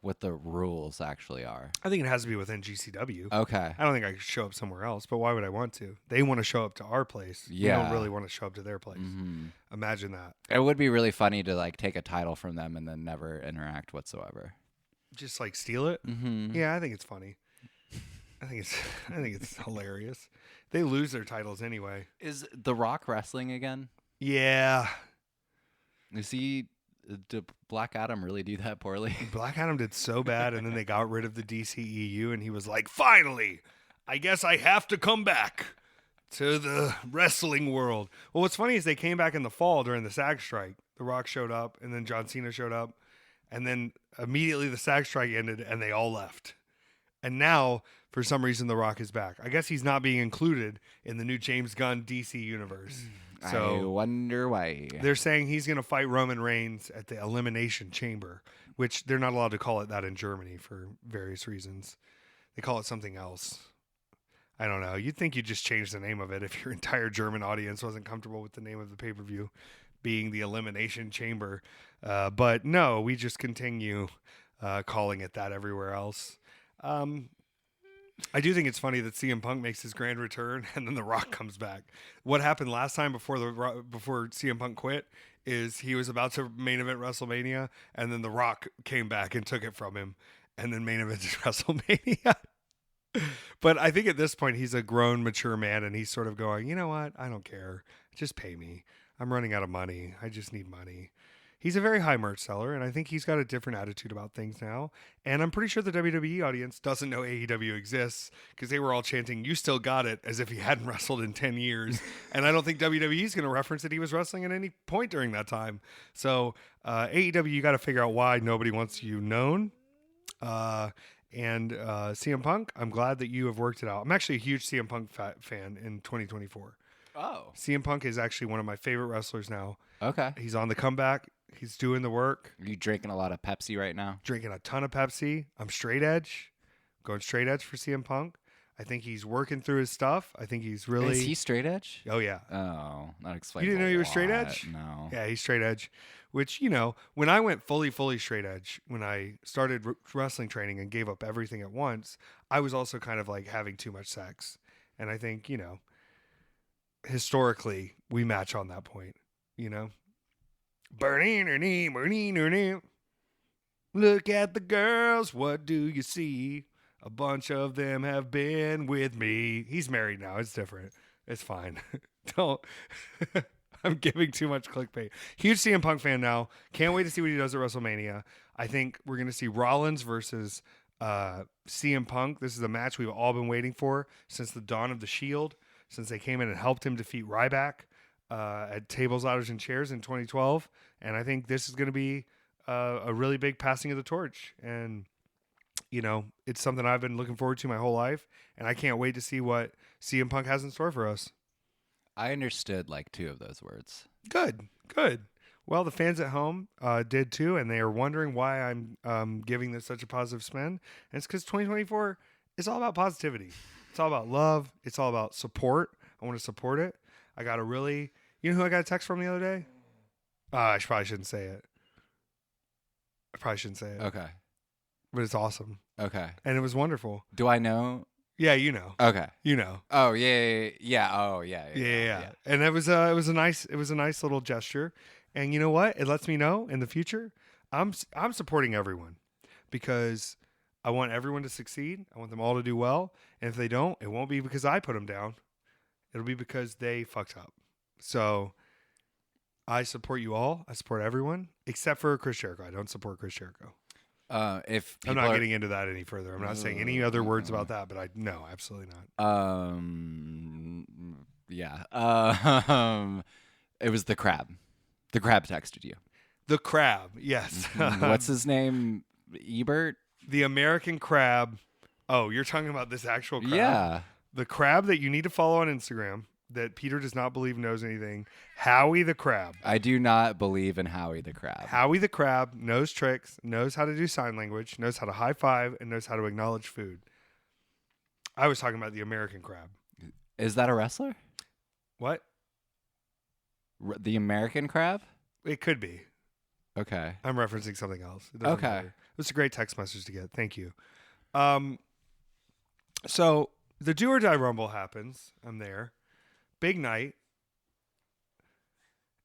what the rules actually are. I think it has to be within GCW. Okay. I don't think I could show up somewhere else, but why would I want to? They want to show up to our place. Yeah. We don't really want to show up to their place. Mm-hmm. Imagine that. It would be really funny to like take a title from them and then never interact whatsoever. Just like steal it? Mm-hmm. Yeah, I think it's funny. I think it's hilarious. They lose their titles anyway. Is The Rock wrestling again? Yeah. Is he? Did Black Adam really do that poorly? Black Adam did so bad, and then they got rid of the DCEU, and he was like, finally, I guess I have to come back to the wrestling world. Well, what's funny is they came back in the fall during the SAG strike. The Rock showed up, and then John Cena showed up, and then immediately the SAG strike ended, and they all left. And now, for some reason, The Rock is back. I guess he's not being included in the new James Gunn DC universe. So I wonder why. they're saying he's going to fight Roman Reigns at the Elimination Chamber, which they're not allowed to call it that in Germany for various reasons. They call it something else. I don't know. You'd think you'd just change the name of it if your entire German audience wasn't comfortable with the name of the pay-per-view being the Elimination Chamber. But no, we just continue calling it that everywhere else. I do think it's funny that CM Punk makes his grand return and then The Rock comes back. What happened last time before CM Punk quit is he was about to main event WrestleMania, and then The Rock came back and took it from him, and then main evented WrestleMania. But I think at this point he's a grown, mature man, and he's sort of going, you know what? I don't care. Just pay me. I'm running out of money. I just need money. He's a very high merch seller, and I think he's got a different attitude about things now. And I'm pretty sure the WWE audience doesn't know AEW exists because they were all chanting, you still got it, as if he hadn't wrestled in 10 years. And I don't think WWE is going to reference that he was wrestling at any point during that time. So AEW, you got to figure out why nobody wants you known. And CM Punk, I'm glad that you have worked it out. I'm actually a huge CM Punk fan in 2024. Oh. CM Punk is actually one of my favorite wrestlers now. Okay. He's on the comeback. He's doing the work. Are you drinking a lot of Pepsi right now? Drinking a ton of Pepsi. I'm straight edge. Going straight edge for CM Punk. I think he's working through his stuff. I think he's really... Is he straight edge? Oh, yeah. Oh, that explains You didn't a know he was lot. straight edge? No. Yeah, he's straight edge. Which, you know, when I went fully straight edge, when I started wrestling training and gave up everything at once, I was also kind of like having too much sex. And I think, you know, historically, we match on that point, you know? Look at the girls, what do you see? A bunch of them have been with me. He's married now. It's different. It's fine. Don't. I'm giving too much clickbait. Huge CM Punk fan now. Can't wait to see what he does at WrestleMania. I think we're going to see Rollins versus CM Punk. This is a match we've all been waiting for since the dawn of the Shield, since they came in and helped him defeat Ryback at Tables, Ladders, and Chairs in 2012. And I think this is going to be a really big passing of the torch. And, you know, it's something I've been looking forward to my whole life. And I can't wait to see what CM Punk has in store for us. I understood like 2 of those words. Good. Well, the fans at home did too, and they are wondering why I'm giving this such a positive spin. And it's because 2024 is all about positivity. It's all about love. It's all about support. I want to support it. I got a really... You know who I got a text from the other day? I probably shouldn't say it. Okay. But it's awesome. Okay. And it was wonderful. Do I know? Yeah, you know. Okay. You know. Oh yeah. Oh Yeah. And it was a nice little gesture. And you know what? It lets me know in the future I'm supporting everyone because I want everyone to succeed. I want them all to do well. And if they don't, it won't be because I put them down. It'll be because they fucked up. So I support you all. I support everyone except for Chris Jericho. I don't support Chris Jericho. If I'm not getting into that any further. I'm not saying any other words about that, but no, absolutely not. Yeah. It was the crab. The crab texted you. The crab, yes. What's his name? Ebert? The American crab. Oh, you're talking about this actual crab? Yeah. The crab that you need to follow on Instagram that Peter does not believe knows anything. Howie the crab. I do not believe in Howie the crab. Howie the crab knows tricks, knows how to do sign language, knows how to high five, and knows how to acknowledge food. I was talking about the American crab. Is that a wrestler? What? The American crab? It could be. Okay. I'm referencing something else. It doesn't matter. It was a great text message to get. Thank you. So the Do or Die Rumble happens. I'm there. Big night.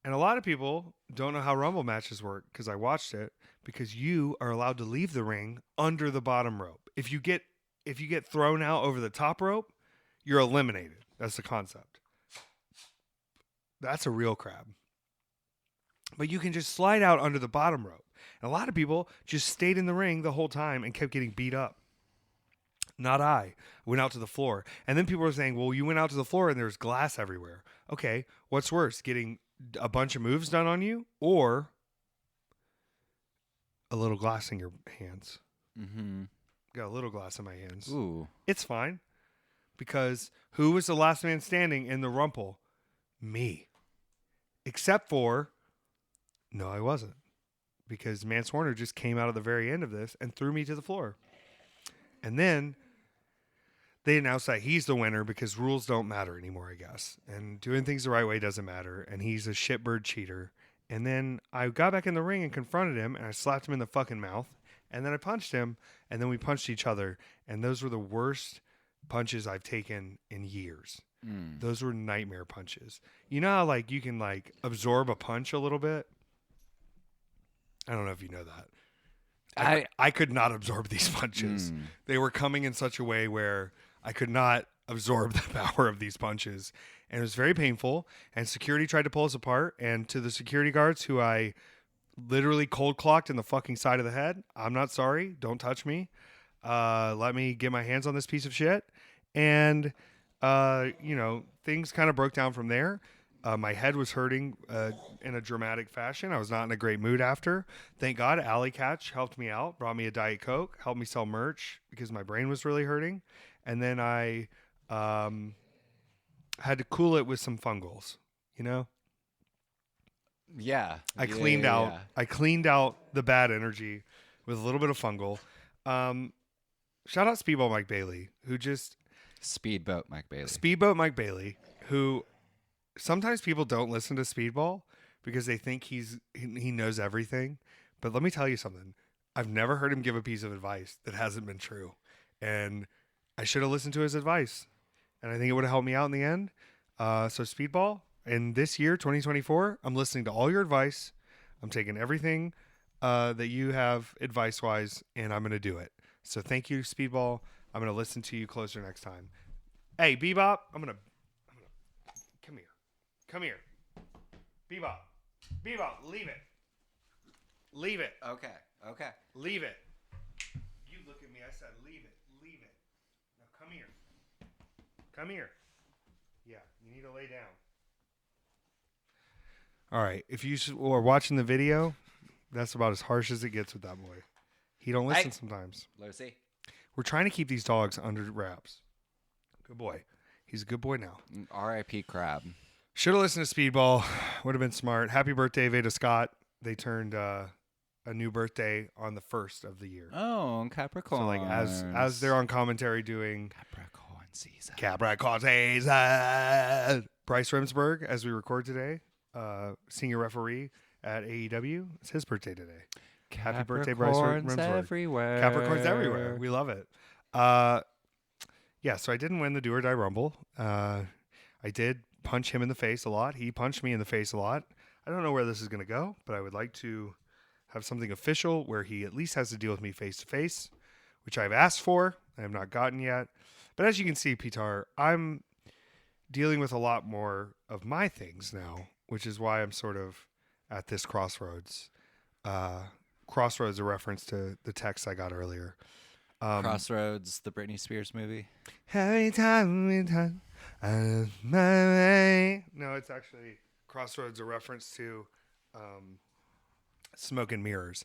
And a lot of people don't know how Rumble matches work because I watched it, because you are allowed to leave the ring under the bottom rope. If you get if you get thrown out over the top rope, you're eliminated. That's the concept. That's a real crab. But you can just slide out under the bottom rope. And a lot of people just stayed in the ring the whole time and kept getting beat up. Not I. Went out to the floor. And then people were saying, well, you went out to the floor and there's glass everywhere. Okay, what's worse, getting a bunch of moves done on you or a little glass in your hands? Mm-hmm. Got a little glass in my hands. Ooh. It's fine. Because who was the last man standing in the rumple? Me. Except for, no, I wasn't. Because Mance Warner just came out at the very end of this and threw me to the floor. And then they announced that he's the winner because rules don't matter anymore, I guess. And doing things the right way doesn't matter. And he's a shitbird cheater. And then I got back in the ring and confronted him, and I slapped him in the fucking mouth. And then I punched him, and then we punched each other. And those were the worst punches I've taken in years. Those were nightmare punches. You know how, like, you can, like, absorb a punch a little bit? I don't know if you know that. I could not absorb these punches. They were coming in such a way where I could not absorb the power of these punches. And it was very painful. And security tried to pull us apart. And to the security guards who I literally cold clocked in the fucking side of the head, I'm not sorry. Don't touch me. Let me get my hands on this piece of shit. And, things kind of broke down from there. My head was hurting in a dramatic fashion. I was not in a great mood after. Thank God, Alley Catch helped me out, brought me a Diet Coke, helped me sell merch because my brain was really hurting. And then I had to cool it with some fungals, you know? Yeah. I cleaned out the bad energy with a little bit of fungal. Shout out Speedball Mike Bailey, who just... Speedboat Mike Bailey, who... Sometimes people don't listen to Speedball because they think he knows everything. But let me tell you something. I've never heard him give a piece of advice that hasn't been true. And I should have listened to his advice. And I think it would have helped me out in the end. So Speedball, in this year, 2024, I'm listening to all your advice. I'm taking everything that you have advice-wise, and I'm going to do it. So thank you, Speedball. I'm going to listen to you closer next time. Hey, Bebop, I'm going to... Come here. Bebop, leave it. Leave it. Okay. Leave it. You look at me. I said leave it. Now come here. Yeah, you need to lay down. All right. If you are watching the video, that's about as harsh as it gets with that boy. He don't listen sometimes. Lucy. We're trying to keep these dogs under wraps. Good boy. He's a good boy now. R.I.P. Crab. Should have listened to Speedball. Would have been smart. Happy birthday, Veda Scott. They turned a new birthday on the 1st of the year. Oh, Capricorn. So like as they're on commentary doing Capricorn season. Bryce Remsburg, as we record today, senior referee at AEW. It's his birthday today. Happy birthday, Bryce Remsburg. Everywhere. Capricorns everywhere. We love it. So I didn't win the Do or Die Rumble. I did punch him in the face a lot. He punched me in the face a lot. I don't know where this is going to go, but I would like to have something official where he at least has to deal with me face to face, which I've asked for. I have not gotten yet. But as you can see, Petár, I'm dealing with a lot more of my things now, which is why I'm sort of at this crossroads. Crossroads, a reference to the text I got earlier. Crossroads, the Britney Spears movie. Every time I my way. No, it's actually Crossroads, a reference to Smoke and Mirrors.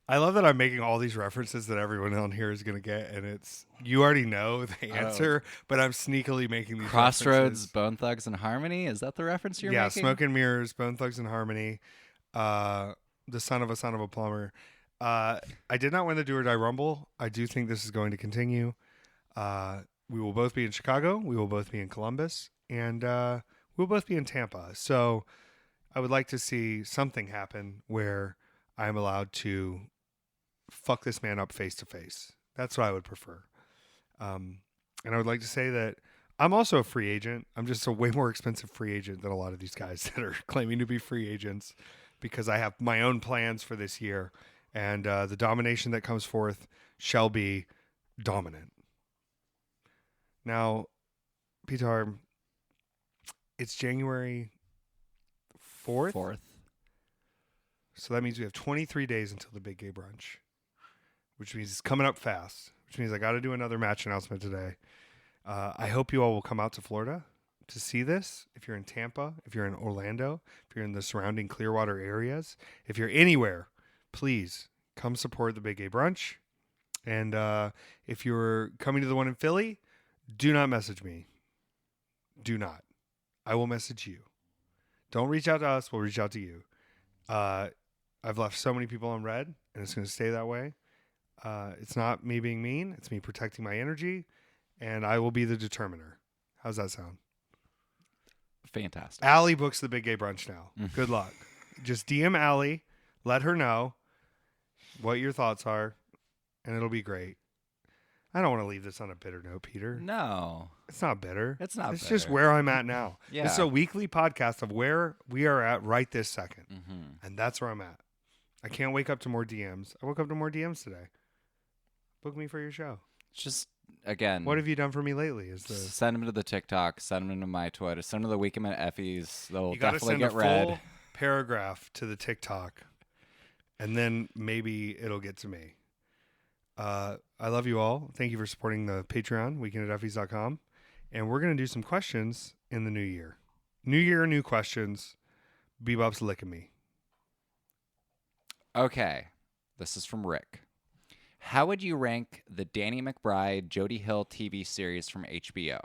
I love that I'm making all these references that everyone on here is going to get, and it's you already know the answer, but I'm sneakily making these Crossroads, references. Bone Thugs and Harmony? Is that the reference you're making? Yeah, Smoke and Mirrors, Bone Thugs and Harmony, the son of a plumber. I did not win the Do or Die Rumble. I do think this is going to continue. We will both be in Chicago. We will both be in Columbus. And we'll both be in Tampa. So I would like to see something happen where I'm allowed to fuck this man up face to face. That's what I would prefer. And I would like to say that I'm also a free agent. I'm just a way more expensive free agent than a lot of these guys that are claiming to be free agents because I have my own plans for this year. And the domination that comes forth shall be dominant. Now, Petár, it's January 4th. 4th. So that means we have 23 days until the big gay brunch, which means it's coming up fast, which means I got to do another match announcement today. I hope you all will come out to Florida to see this. If you're in Tampa, if you're in Orlando, if you're in the surrounding Clearwater areas, if you're anywhere, please come support the big gay brunch. And if you're coming to the one in Philly, do not message me. Do not. I will message you. Don't reach out to us. We'll reach out to you. I've left so many people on red, and it's going to stay that way. It's not me being mean. It's me protecting my energy, and I will be the determiner. How's that sound? Fantastic. Allie books the big gay brunch now. Good luck. Just DM Allie. Let her know what your thoughts are, and it'll be great. I don't want to leave this on a bitter note, Peter. No. It's not bitter. It's not It's bitter. just where I'm at now. Yeah. This is a weekly podcast of where we are at right this second. Mm-hmm. And that's where I'm at. I can't wake up to more DMs. I woke up to more DMs today. Book me for your show. Just, again. What have you done for me lately? Send them to the TikTok. Send them to my Twitter. Send them to the weekendateffys. They'll You got to definitely send get a read. full paragraph to the TikTok. And then maybe it'll get to me. I love you all. Thank you for supporting the Patreon, weekendateffys.com. And we're going to do some questions in the new year. New year, new questions. Bebop's licking me. Okay. This is from Rick. How would you rank the Danny McBride, Jody Hill TV series from HBO?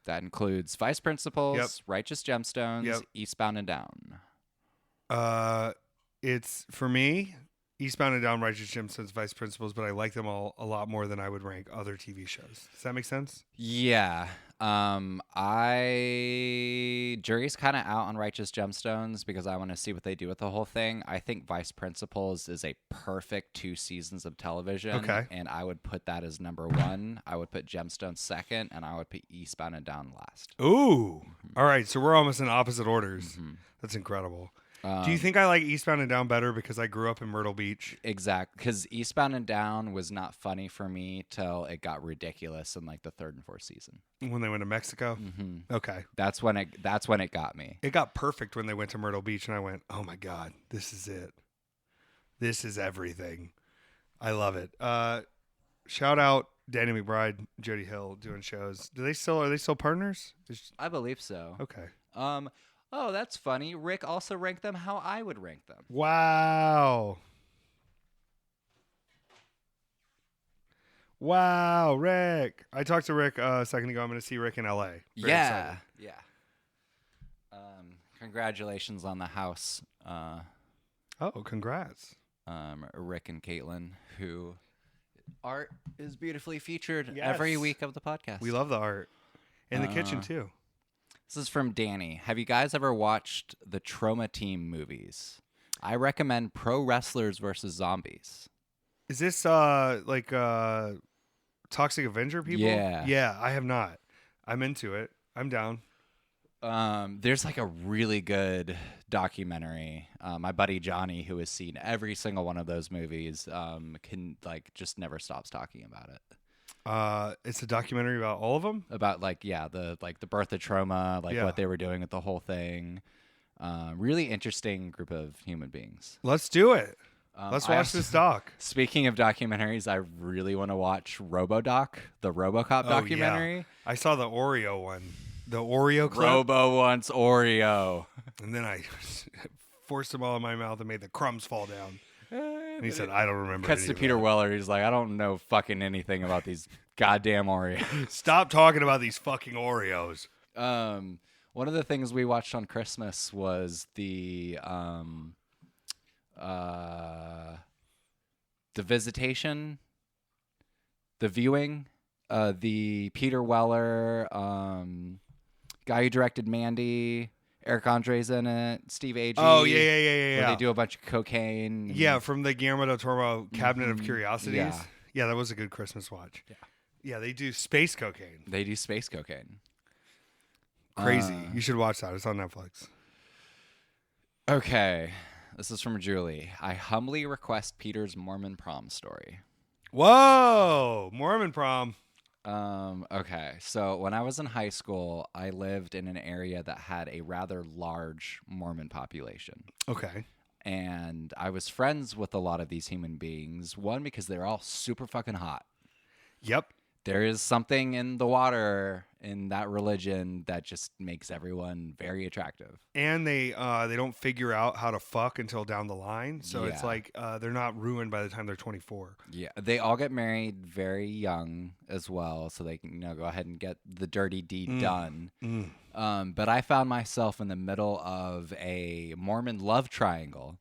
That includes Vice Principals, Yep. Righteous Gemstones, Yep. Eastbound and Down. It's, for me, Eastbound and Down, Righteous Gemstones, Vice Principals, but I like them all a lot more than I would rank other TV shows. Does that make sense? Yeah. Jury's kind of out on Righteous Gemstones because I want to see what they do with the whole thing. I think Vice Principals is a perfect 2 seasons of television. Okay. And I would put that as number 1. I would put Gemstones second, and I would put Eastbound and Down last. Ooh. All right. So we're almost in opposite orders. Mm-hmm. That's incredible. Do you think I like Eastbound and Down better because I grew up in Myrtle Beach? Exact, because Eastbound and Down was not funny for me till it got ridiculous in like the 3rd and 4th season. When they went to Mexico? Mm-hmm. Okay. That's when it got me. It got perfect when they went to Myrtle Beach, and I went, oh my God, this is it. This is everything. I love it. Shout out Danny McBride, Jody Hill doing shows. Are they still partners? I believe so. Okay. Oh, that's funny. Rick also ranked them how I would rank them. Wow. Wow, Rick. I talked to Rick a second ago. I'm going to see Rick in LA. Very excited. Yeah. Congratulations on the house. Oh, congrats. Rick and Caitlin, who art is beautifully featured Yes. every week of the podcast. We love the art. In the kitchen, too. This is from Danny. Have you guys ever watched the Trauma Team movies? I recommend Pro Wrestlers versus Zombies. Is this Toxic Avenger people? Yeah. Yeah, I have not. I'm into it. I'm down. There's like a really good documentary. My buddy Johnny, who has seen every single one of those movies, can like just never stops talking about it. It's a documentary about all of them? About the birth of trauma, what they were doing with the whole thing. Really interesting group of human beings. Let's do it. Let's watch this doc. Speaking of documentaries, I really want to watch RoboDoc, the RoboCop documentary. Yeah. I saw the Oreo one. The Oreo clip. Robo wants Oreo. And then I forced them all in my mouth and made the crumbs fall down. And he said, I don't remember. Cuts to Peter Weller. He's like, I don't know fucking anything about these goddamn Oreos. Stop talking about these fucking Oreos. One of the things we watched on Christmas was the Visitation, the Viewing, the Peter Weller, guy who directed Mandy. Eric Andre's in it. Steve Agee. Oh, yeah. Where they do a bunch of cocaine. Yeah, from the Guillermo del Toro Cabinet of Curiosities. Yeah. That was a good Christmas watch. Yeah, they do space cocaine. They do space cocaine. Crazy. You should watch that. It's on Netflix. Okay. This is from Julie. I humbly request Peter's Mormon prom story. Whoa! Mormon prom. Okay. So when I was in high school, I lived in an area that had a rather large Mormon population. Okay. And I was friends with a lot of these human beings. One, because they're all super fucking hot. Yep. There is something in the water in that religion that just makes everyone very attractive. And they don't figure out how to fuck until down the line, so it's Yeah. like they're not ruined by the time they're 24. Yeah, they all get married very young as well, so they can go ahead and get the dirty deed done. But I found myself in the middle of a Mormon love triangle,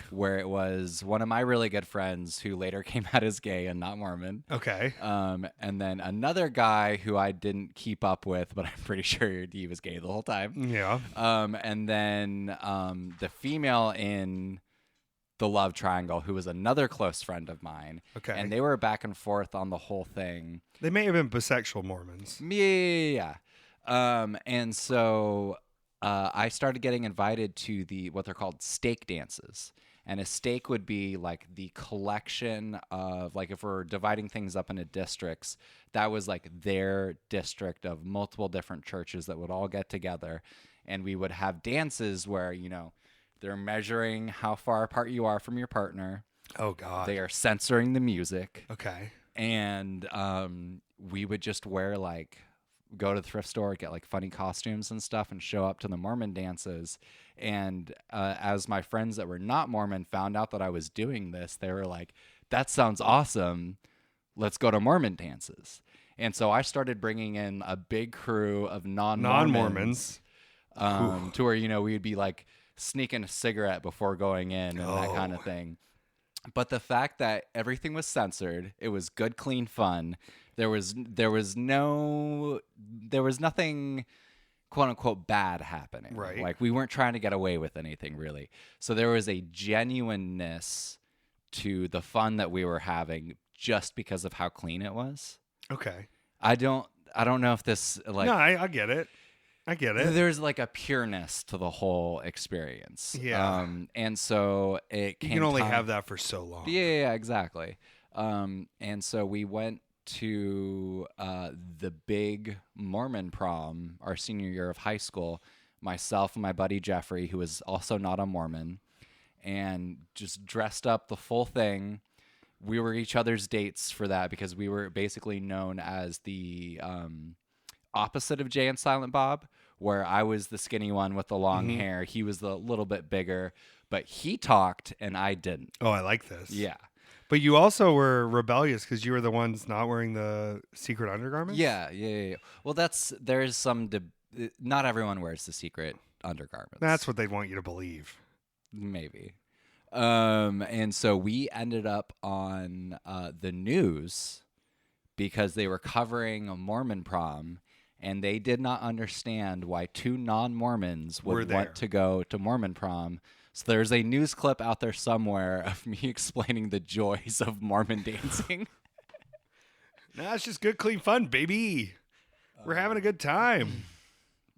where it was one of my really good friends who later came out as gay and not Mormon. Okay. And then another guy who I didn't keep up with, but I'm pretty sure he was gay the whole time. Yeah. And then the female in the love triangle, who was another close friend of mine. Okay. And they were back and forth on the whole thing. They may have been bisexual Mormons. Yeah. And so I started getting invited to what they're called stake dances. And a stake would be like the collection of, like, if we're dividing things up into districts, that was like their district of multiple different churches that would all get together. And we would have dances where, they're measuring how far apart you are from your partner. Oh, God. They are censoring the music. Okay. And we would just go to the thrift store, get like funny costumes and stuff, and show up to the Mormon dances. And as my friends that were not Mormon found out that I was doing this, they were like, that sounds awesome. Let's go to Mormon dances. And so I started bringing in a big crew of non-Mormons to where, we'd be like sneaking a cigarette before going in and that kind of thing. But the fact that everything was censored, it was good, clean fun. There was nothing, quote unquote, bad happening. Right. Like, we weren't trying to get away with anything, really. So there was a genuineness to the fun that we were having just because of how clean it was. Okay. I don't know if this, like, no, I get it. I get it. there's like a pureness to the whole experience. Yeah. And so you can only have that for so long. Yeah, exactly. And so we went to the big Mormon prom our senior year of high school, myself and my buddy Jeffrey, who was also not a Mormon, and just dressed up the full thing. We were each other's dates for that because we were basically known as the opposite of Jay and Silent Bob, where I was the skinny one with the long hair. He was the little bit bigger, but he talked and I didn't. Oh, I like this. Yeah. But you also were rebellious because you were the ones not wearing the secret undergarments? Yeah. Well, there's some, not everyone wears the secret undergarments. That's what they want you to believe. Maybe. And so we ended up on the news because they were covering a Mormon prom, and they did not understand why two non-Mormons would want to go to Mormon prom. So there's a news clip out there somewhere of me explaining the joys of Mormon dancing. Nah, it's just good, clean fun, baby. We're having a good time.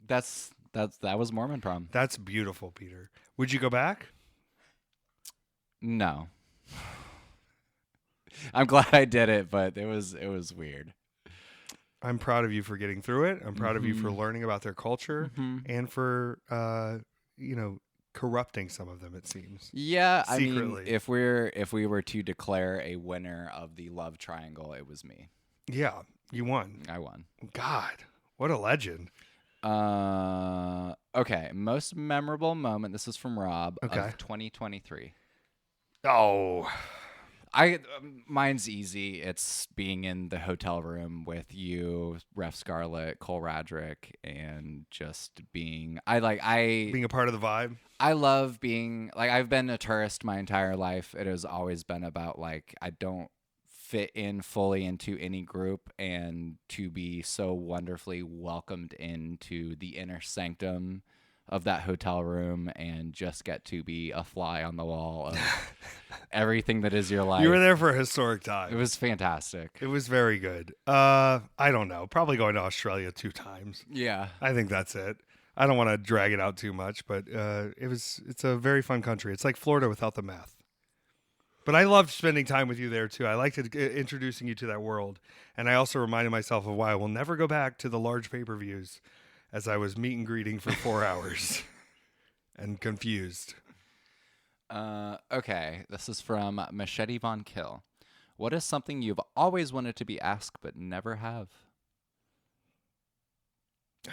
That was Mormon prom. That's beautiful, Peter. Would you go back? No. I'm glad I did it, but it was weird. I'm proud of you for getting through it. I'm proud of you for learning about their culture and for corrupting some of them, it seems. Yeah, secretly. I mean, if we were to declare a winner of the love triangle, it was me. Yeah, you won. I won. God, what a legend. Okay, most memorable moment. This is from Rob of 2023. Oh, mine's easy. It's being in the hotel room with you, Ref Scarlett, Cole Radrick, and just being being a part of the vibe. I love being I've been a tourist my entire life. It has always been about I don't fit in fully into any group, and to be so wonderfully welcomed into the inner sanctum of that hotel room and just get to be a fly on the wall of everything that is your life. You were there for a historic time. It was fantastic. It was very good. I don't know. Probably going to Australia 2 times. Yeah. I think that's it. I don't want to drag it out too much, but it's a very fun country. It's like Florida without the meth. But I loved spending time with you there too. I liked introducing you to that world, and I also reminded myself of why I will never go back to the large pay-per-views, as I was meet and greeting for 4 hours and confused. Okay, this is from Machete Von Kill. What is something you've always wanted to be asked but never have?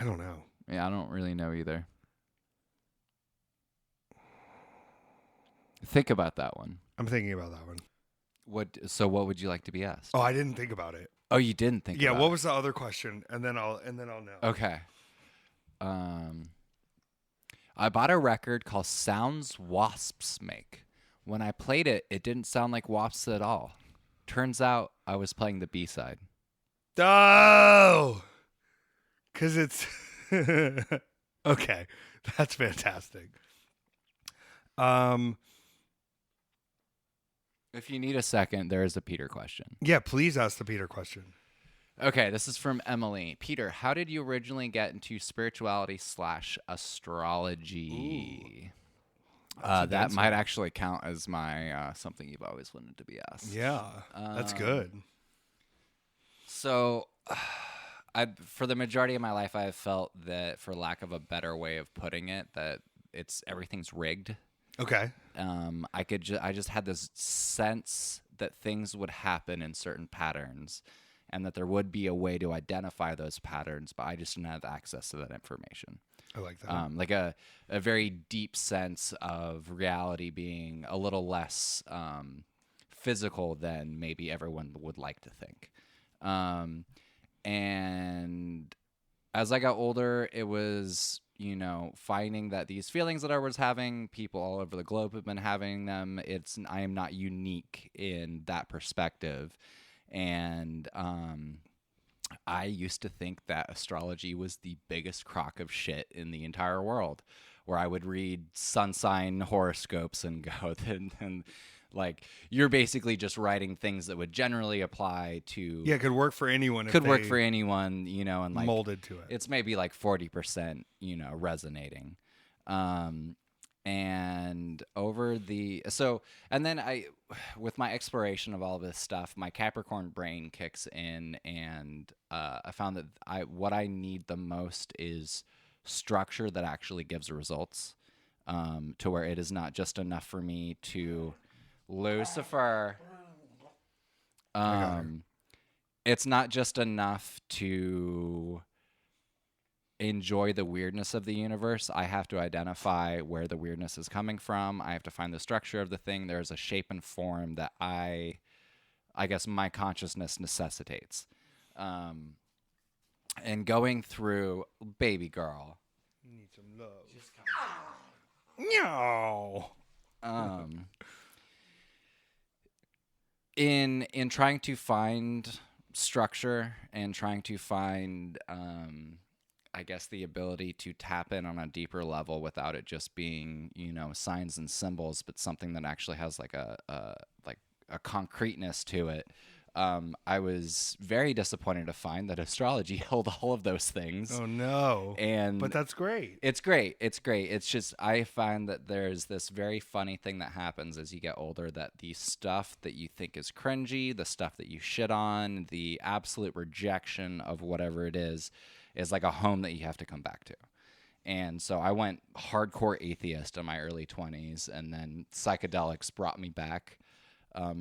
I don't know. Yeah, I don't really know either. Think about that one. I'm thinking about that one. What would you like to be asked? Oh, I didn't think about it. Oh, you didn't think Yeah, about what it. was the other question? And then I'll know. Okay. I bought a record called Sounds Wasps Make. When I played it, it didn't sound like wasps at all. Turns out I was playing the B-side. Oh! Cuz it's okay. That's fantastic. If you need a second, there is a Peter question. Yeah, please ask the Peter question. Okay, this is from Emily. Peter, how did you originally get into spirituality / astrology? That might actually count as my something you've always wanted to be asked. Yeah, that's good. So, for the majority of my life, I've felt that, for lack of a better way of putting it, that everything's rigged. Okay. I just had this sense that things would happen in certain patterns, and that there would be a way to identify those patterns, but I just didn't have access to that information. I like that. Like a very deep sense of reality being a little less physical than maybe everyone would like to think. And as I got older, it was, finding that these feelings that I was having, people all over the globe have been having them. I am not unique in that perspective. And I used to think that astrology was the biggest crock of shit in the entire world, where I would read sun sign horoscopes and go, and like, you're basically just writing things that would generally apply to... Yeah, it could work for anyone. Could work for anyone, and like... molded to it. It's maybe like 40%, resonating. And over and then with my exploration of all this stuff, my Capricorn brain kicks in, and I found that what I need the most is structure that actually gives results, to where it is not just enough for me to Lucifer. It's not just enough to enjoy the weirdness of the universe. I have to identify where the weirdness is coming from. I have to find the structure of the thing. There's a shape and form that I guess my consciousness necessitates. And going through, baby girl. You need some love. No. In trying to find structure and trying to find I guess the ability to tap in on a deeper level without it just being, signs and symbols, but something that actually has like a concreteness to it. I was very disappointed to find that astrology held all of those things. Oh no. But that's great. It's great. It's great. It's just, I find that there's this very funny thing that happens as you get older, that the stuff that you think is cringy, the stuff that you shit on, the absolute rejection of whatever it is like a home that you have to come back to. And so I went hardcore atheist in my early 20s, and then psychedelics brought me back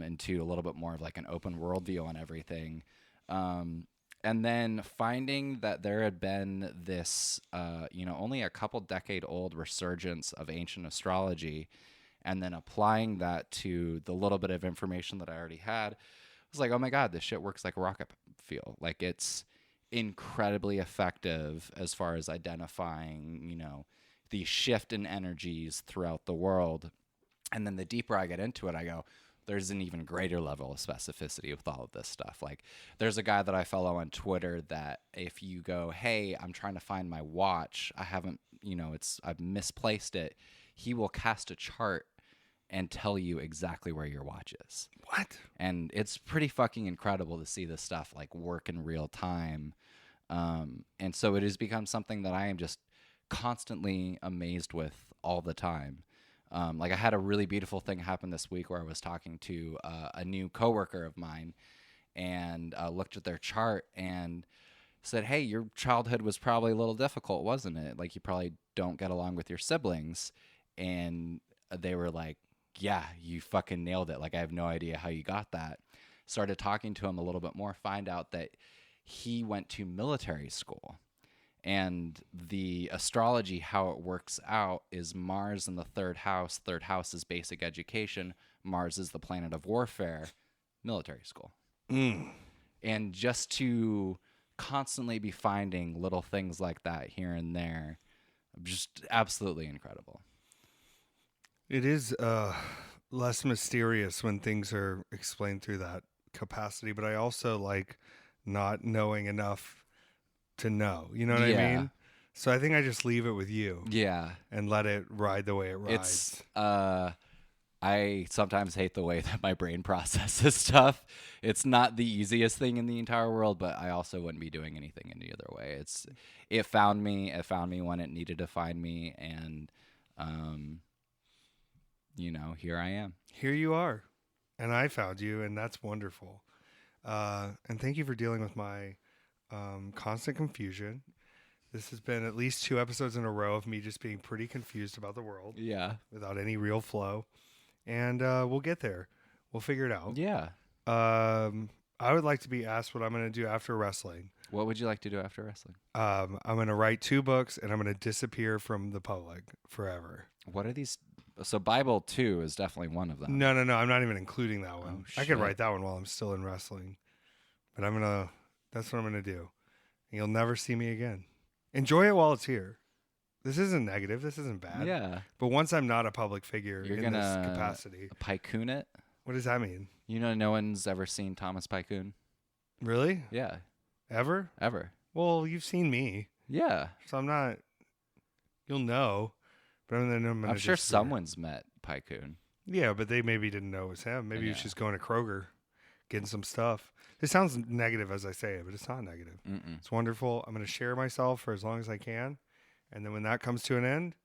into a little bit more of like an open worldview on everything. And then finding that there had been this, only a couple decade old resurgence of ancient astrology, and then applying that to the little bit of information that I already had, I was like, oh my God, this shit works like a rocket fuel. Like, it's incredibly effective as far as identifying, the shift in energies throughout the world. And then the deeper I get into it, I go, there's an even greater level of specificity with all of this stuff. Like, there's a guy that I follow on Twitter that if you go, hey, I'm trying to find my watch, I've misplaced it, he will cast a chart and tell you exactly where your watch is. What? And it's pretty fucking incredible to see this stuff like work in real time. And so it has become something that I am just constantly amazed with all the time. Like I had a really beautiful thing happen this week where I was talking to a new coworker of mine and looked at their chart and said, "Hey, your childhood was probably a little difficult, wasn't it? Like you probably don't get along with your siblings." And they were like, "Yeah, you fucking nailed it. Like I have no idea how you got that." Started talking to him a little bit more, find out that he went to military school. And the astrology, how it works out, is Mars in the third house. Third house is basic education. Mars is the planet of warfare, military school. And just to constantly be finding little things like that here and there, just absolutely incredible. It is less mysterious when things are explained through that capacity, but I also like not knowing enough to know, you know what I mean? So I think I just leave it with you. Yeah. And let it ride the way it rides. I sometimes hate the way that my brain processes stuff. It's not the easiest thing in the entire world, but I also wouldn't be doing anything any other way. It found me when it needed to find me, and here I am. Here you are. And I found you, and that's wonderful. And thank you for dealing with my constant confusion. This has been at least 2 episodes in a row of me just being pretty confused about the world. Yeah. Without any real flow. And we'll get there. We'll figure it out. Yeah. I would like to be asked what I'm going to do after wrestling. What would you like to do after wrestling? I'm going to write 2 books, and I'm going to disappear from the public forever. What are these? So Bible 2 is definitely one of them. No. I'm not even including that one. Oh, I could write that one while I'm still in wrestling. But that's what I'm going to do. And you'll never see me again. Enjoy it while it's here. This isn't negative. This isn't bad. Yeah. But once I'm not a public figure You're in this capacity. Pycoon it? What does that mean? No one's ever seen Thomas Pycoon? Really? Yeah. Ever? Well, you've seen me. Yeah. So I'm not. You'll know. But I'm sure someone's met Pycoon. Yeah, but they maybe didn't know it was him. Maybe he was just going to Kroger, getting some stuff. It sounds negative as I say it, but it's not negative. Mm-mm. It's wonderful. I'm going to share myself for as long as I can. And then when that comes to an end,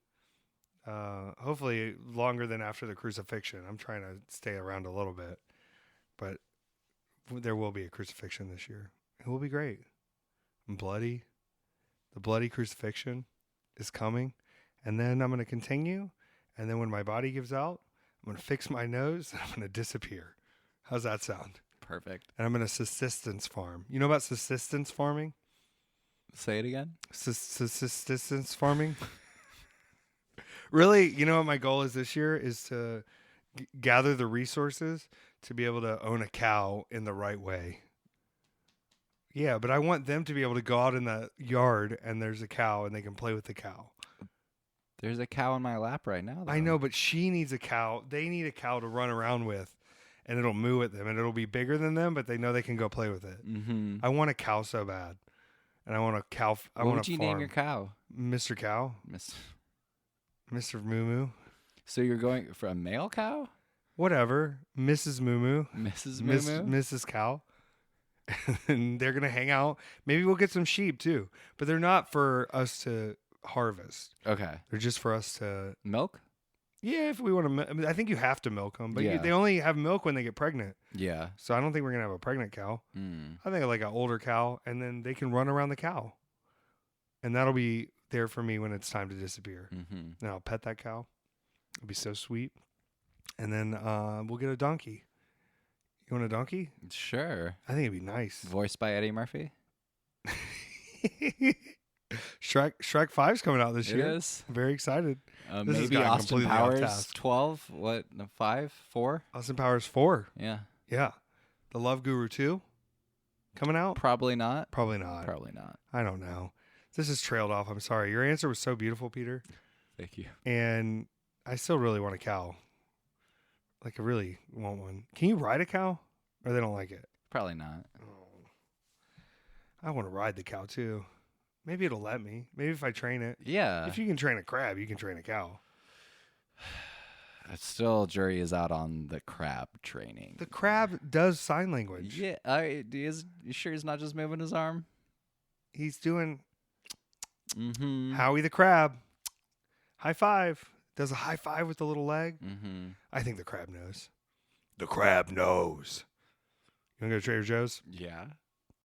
hopefully longer than after the crucifixion. I'm trying to stay around a little bit. But there will be a crucifixion this year. It will be great. And bloody. The bloody crucifixion is coming. And then I'm going to continue. And then when my body gives out, I'm going to fix my nose and I'm going to disappear. How's that sound? Perfect. And I'm going to subsistence farm. You know about subsistence farming? Say it again. Subsistence farming? Really, you know what my goal is this year is to gather the resources to be able to own a cow in the right way. Yeah, but I want them to be able to go out in the yard and there's a cow and they can play with the cow. There's a cow in my lap right now, though. I know, but she needs a cow. They need a cow to run around with, and it'll moo at them, and it'll be bigger than them, but they know they can go play with it. Mm-hmm. I want a cow so bad, and I want a cow. What would you name your cow? Mr. Cow. Mr. Moo Moo. So you're going for a male cow? Whatever. Mrs. Moo Moo. Mrs. Moo Moo? Mrs. Cow. And they're going to hang out. Maybe we'll get some sheep, too. But they're not for us to harvest. Okay. They're just for us to milk. Yeah, if we want to. I mean, I think you have to milk them, but Yeah. they only have milk when they get pregnant. Yeah. So I don't think we're gonna have a pregnant cow. I think like an older cow, and then they can run around the cow, and that'll be there for me when it's time to disappear. Mm-hmm. And I'll pet that cow. It'll be so sweet. And then we'll get a donkey. You want a donkey? Sure. I think it'd be nice. Voiced by Eddie Murphy. Shrek 5's coming out this year. It is. I'm very excited. Maybe Austin Powers 12. What? 5? 4? Austin Powers 4. Yeah. Yeah. The Love Guru 2 coming out? Probably not. Probably not. Probably not. I don't know. This has trailed off. I'm sorry. Your answer was so beautiful, Peter. Thank you. And I still really want a cow. Like, I really want one. Can you ride a cow? Or they don't like it? Probably not. Oh. I want to ride the cow, too. Maybe it'll let me. Maybe if I train it. Yeah. If you can train a crab, you can train a cow. Still, jury is out on the crab training. The crab does sign language. Yeah. You sure he's not just moving his arm? He's doing Mm-hmm. Howie the crab. High five. Does a high five with the little leg. Mm-hmm. I think the crab knows. The crab knows. You want to go to Trader Joe's? Yeah.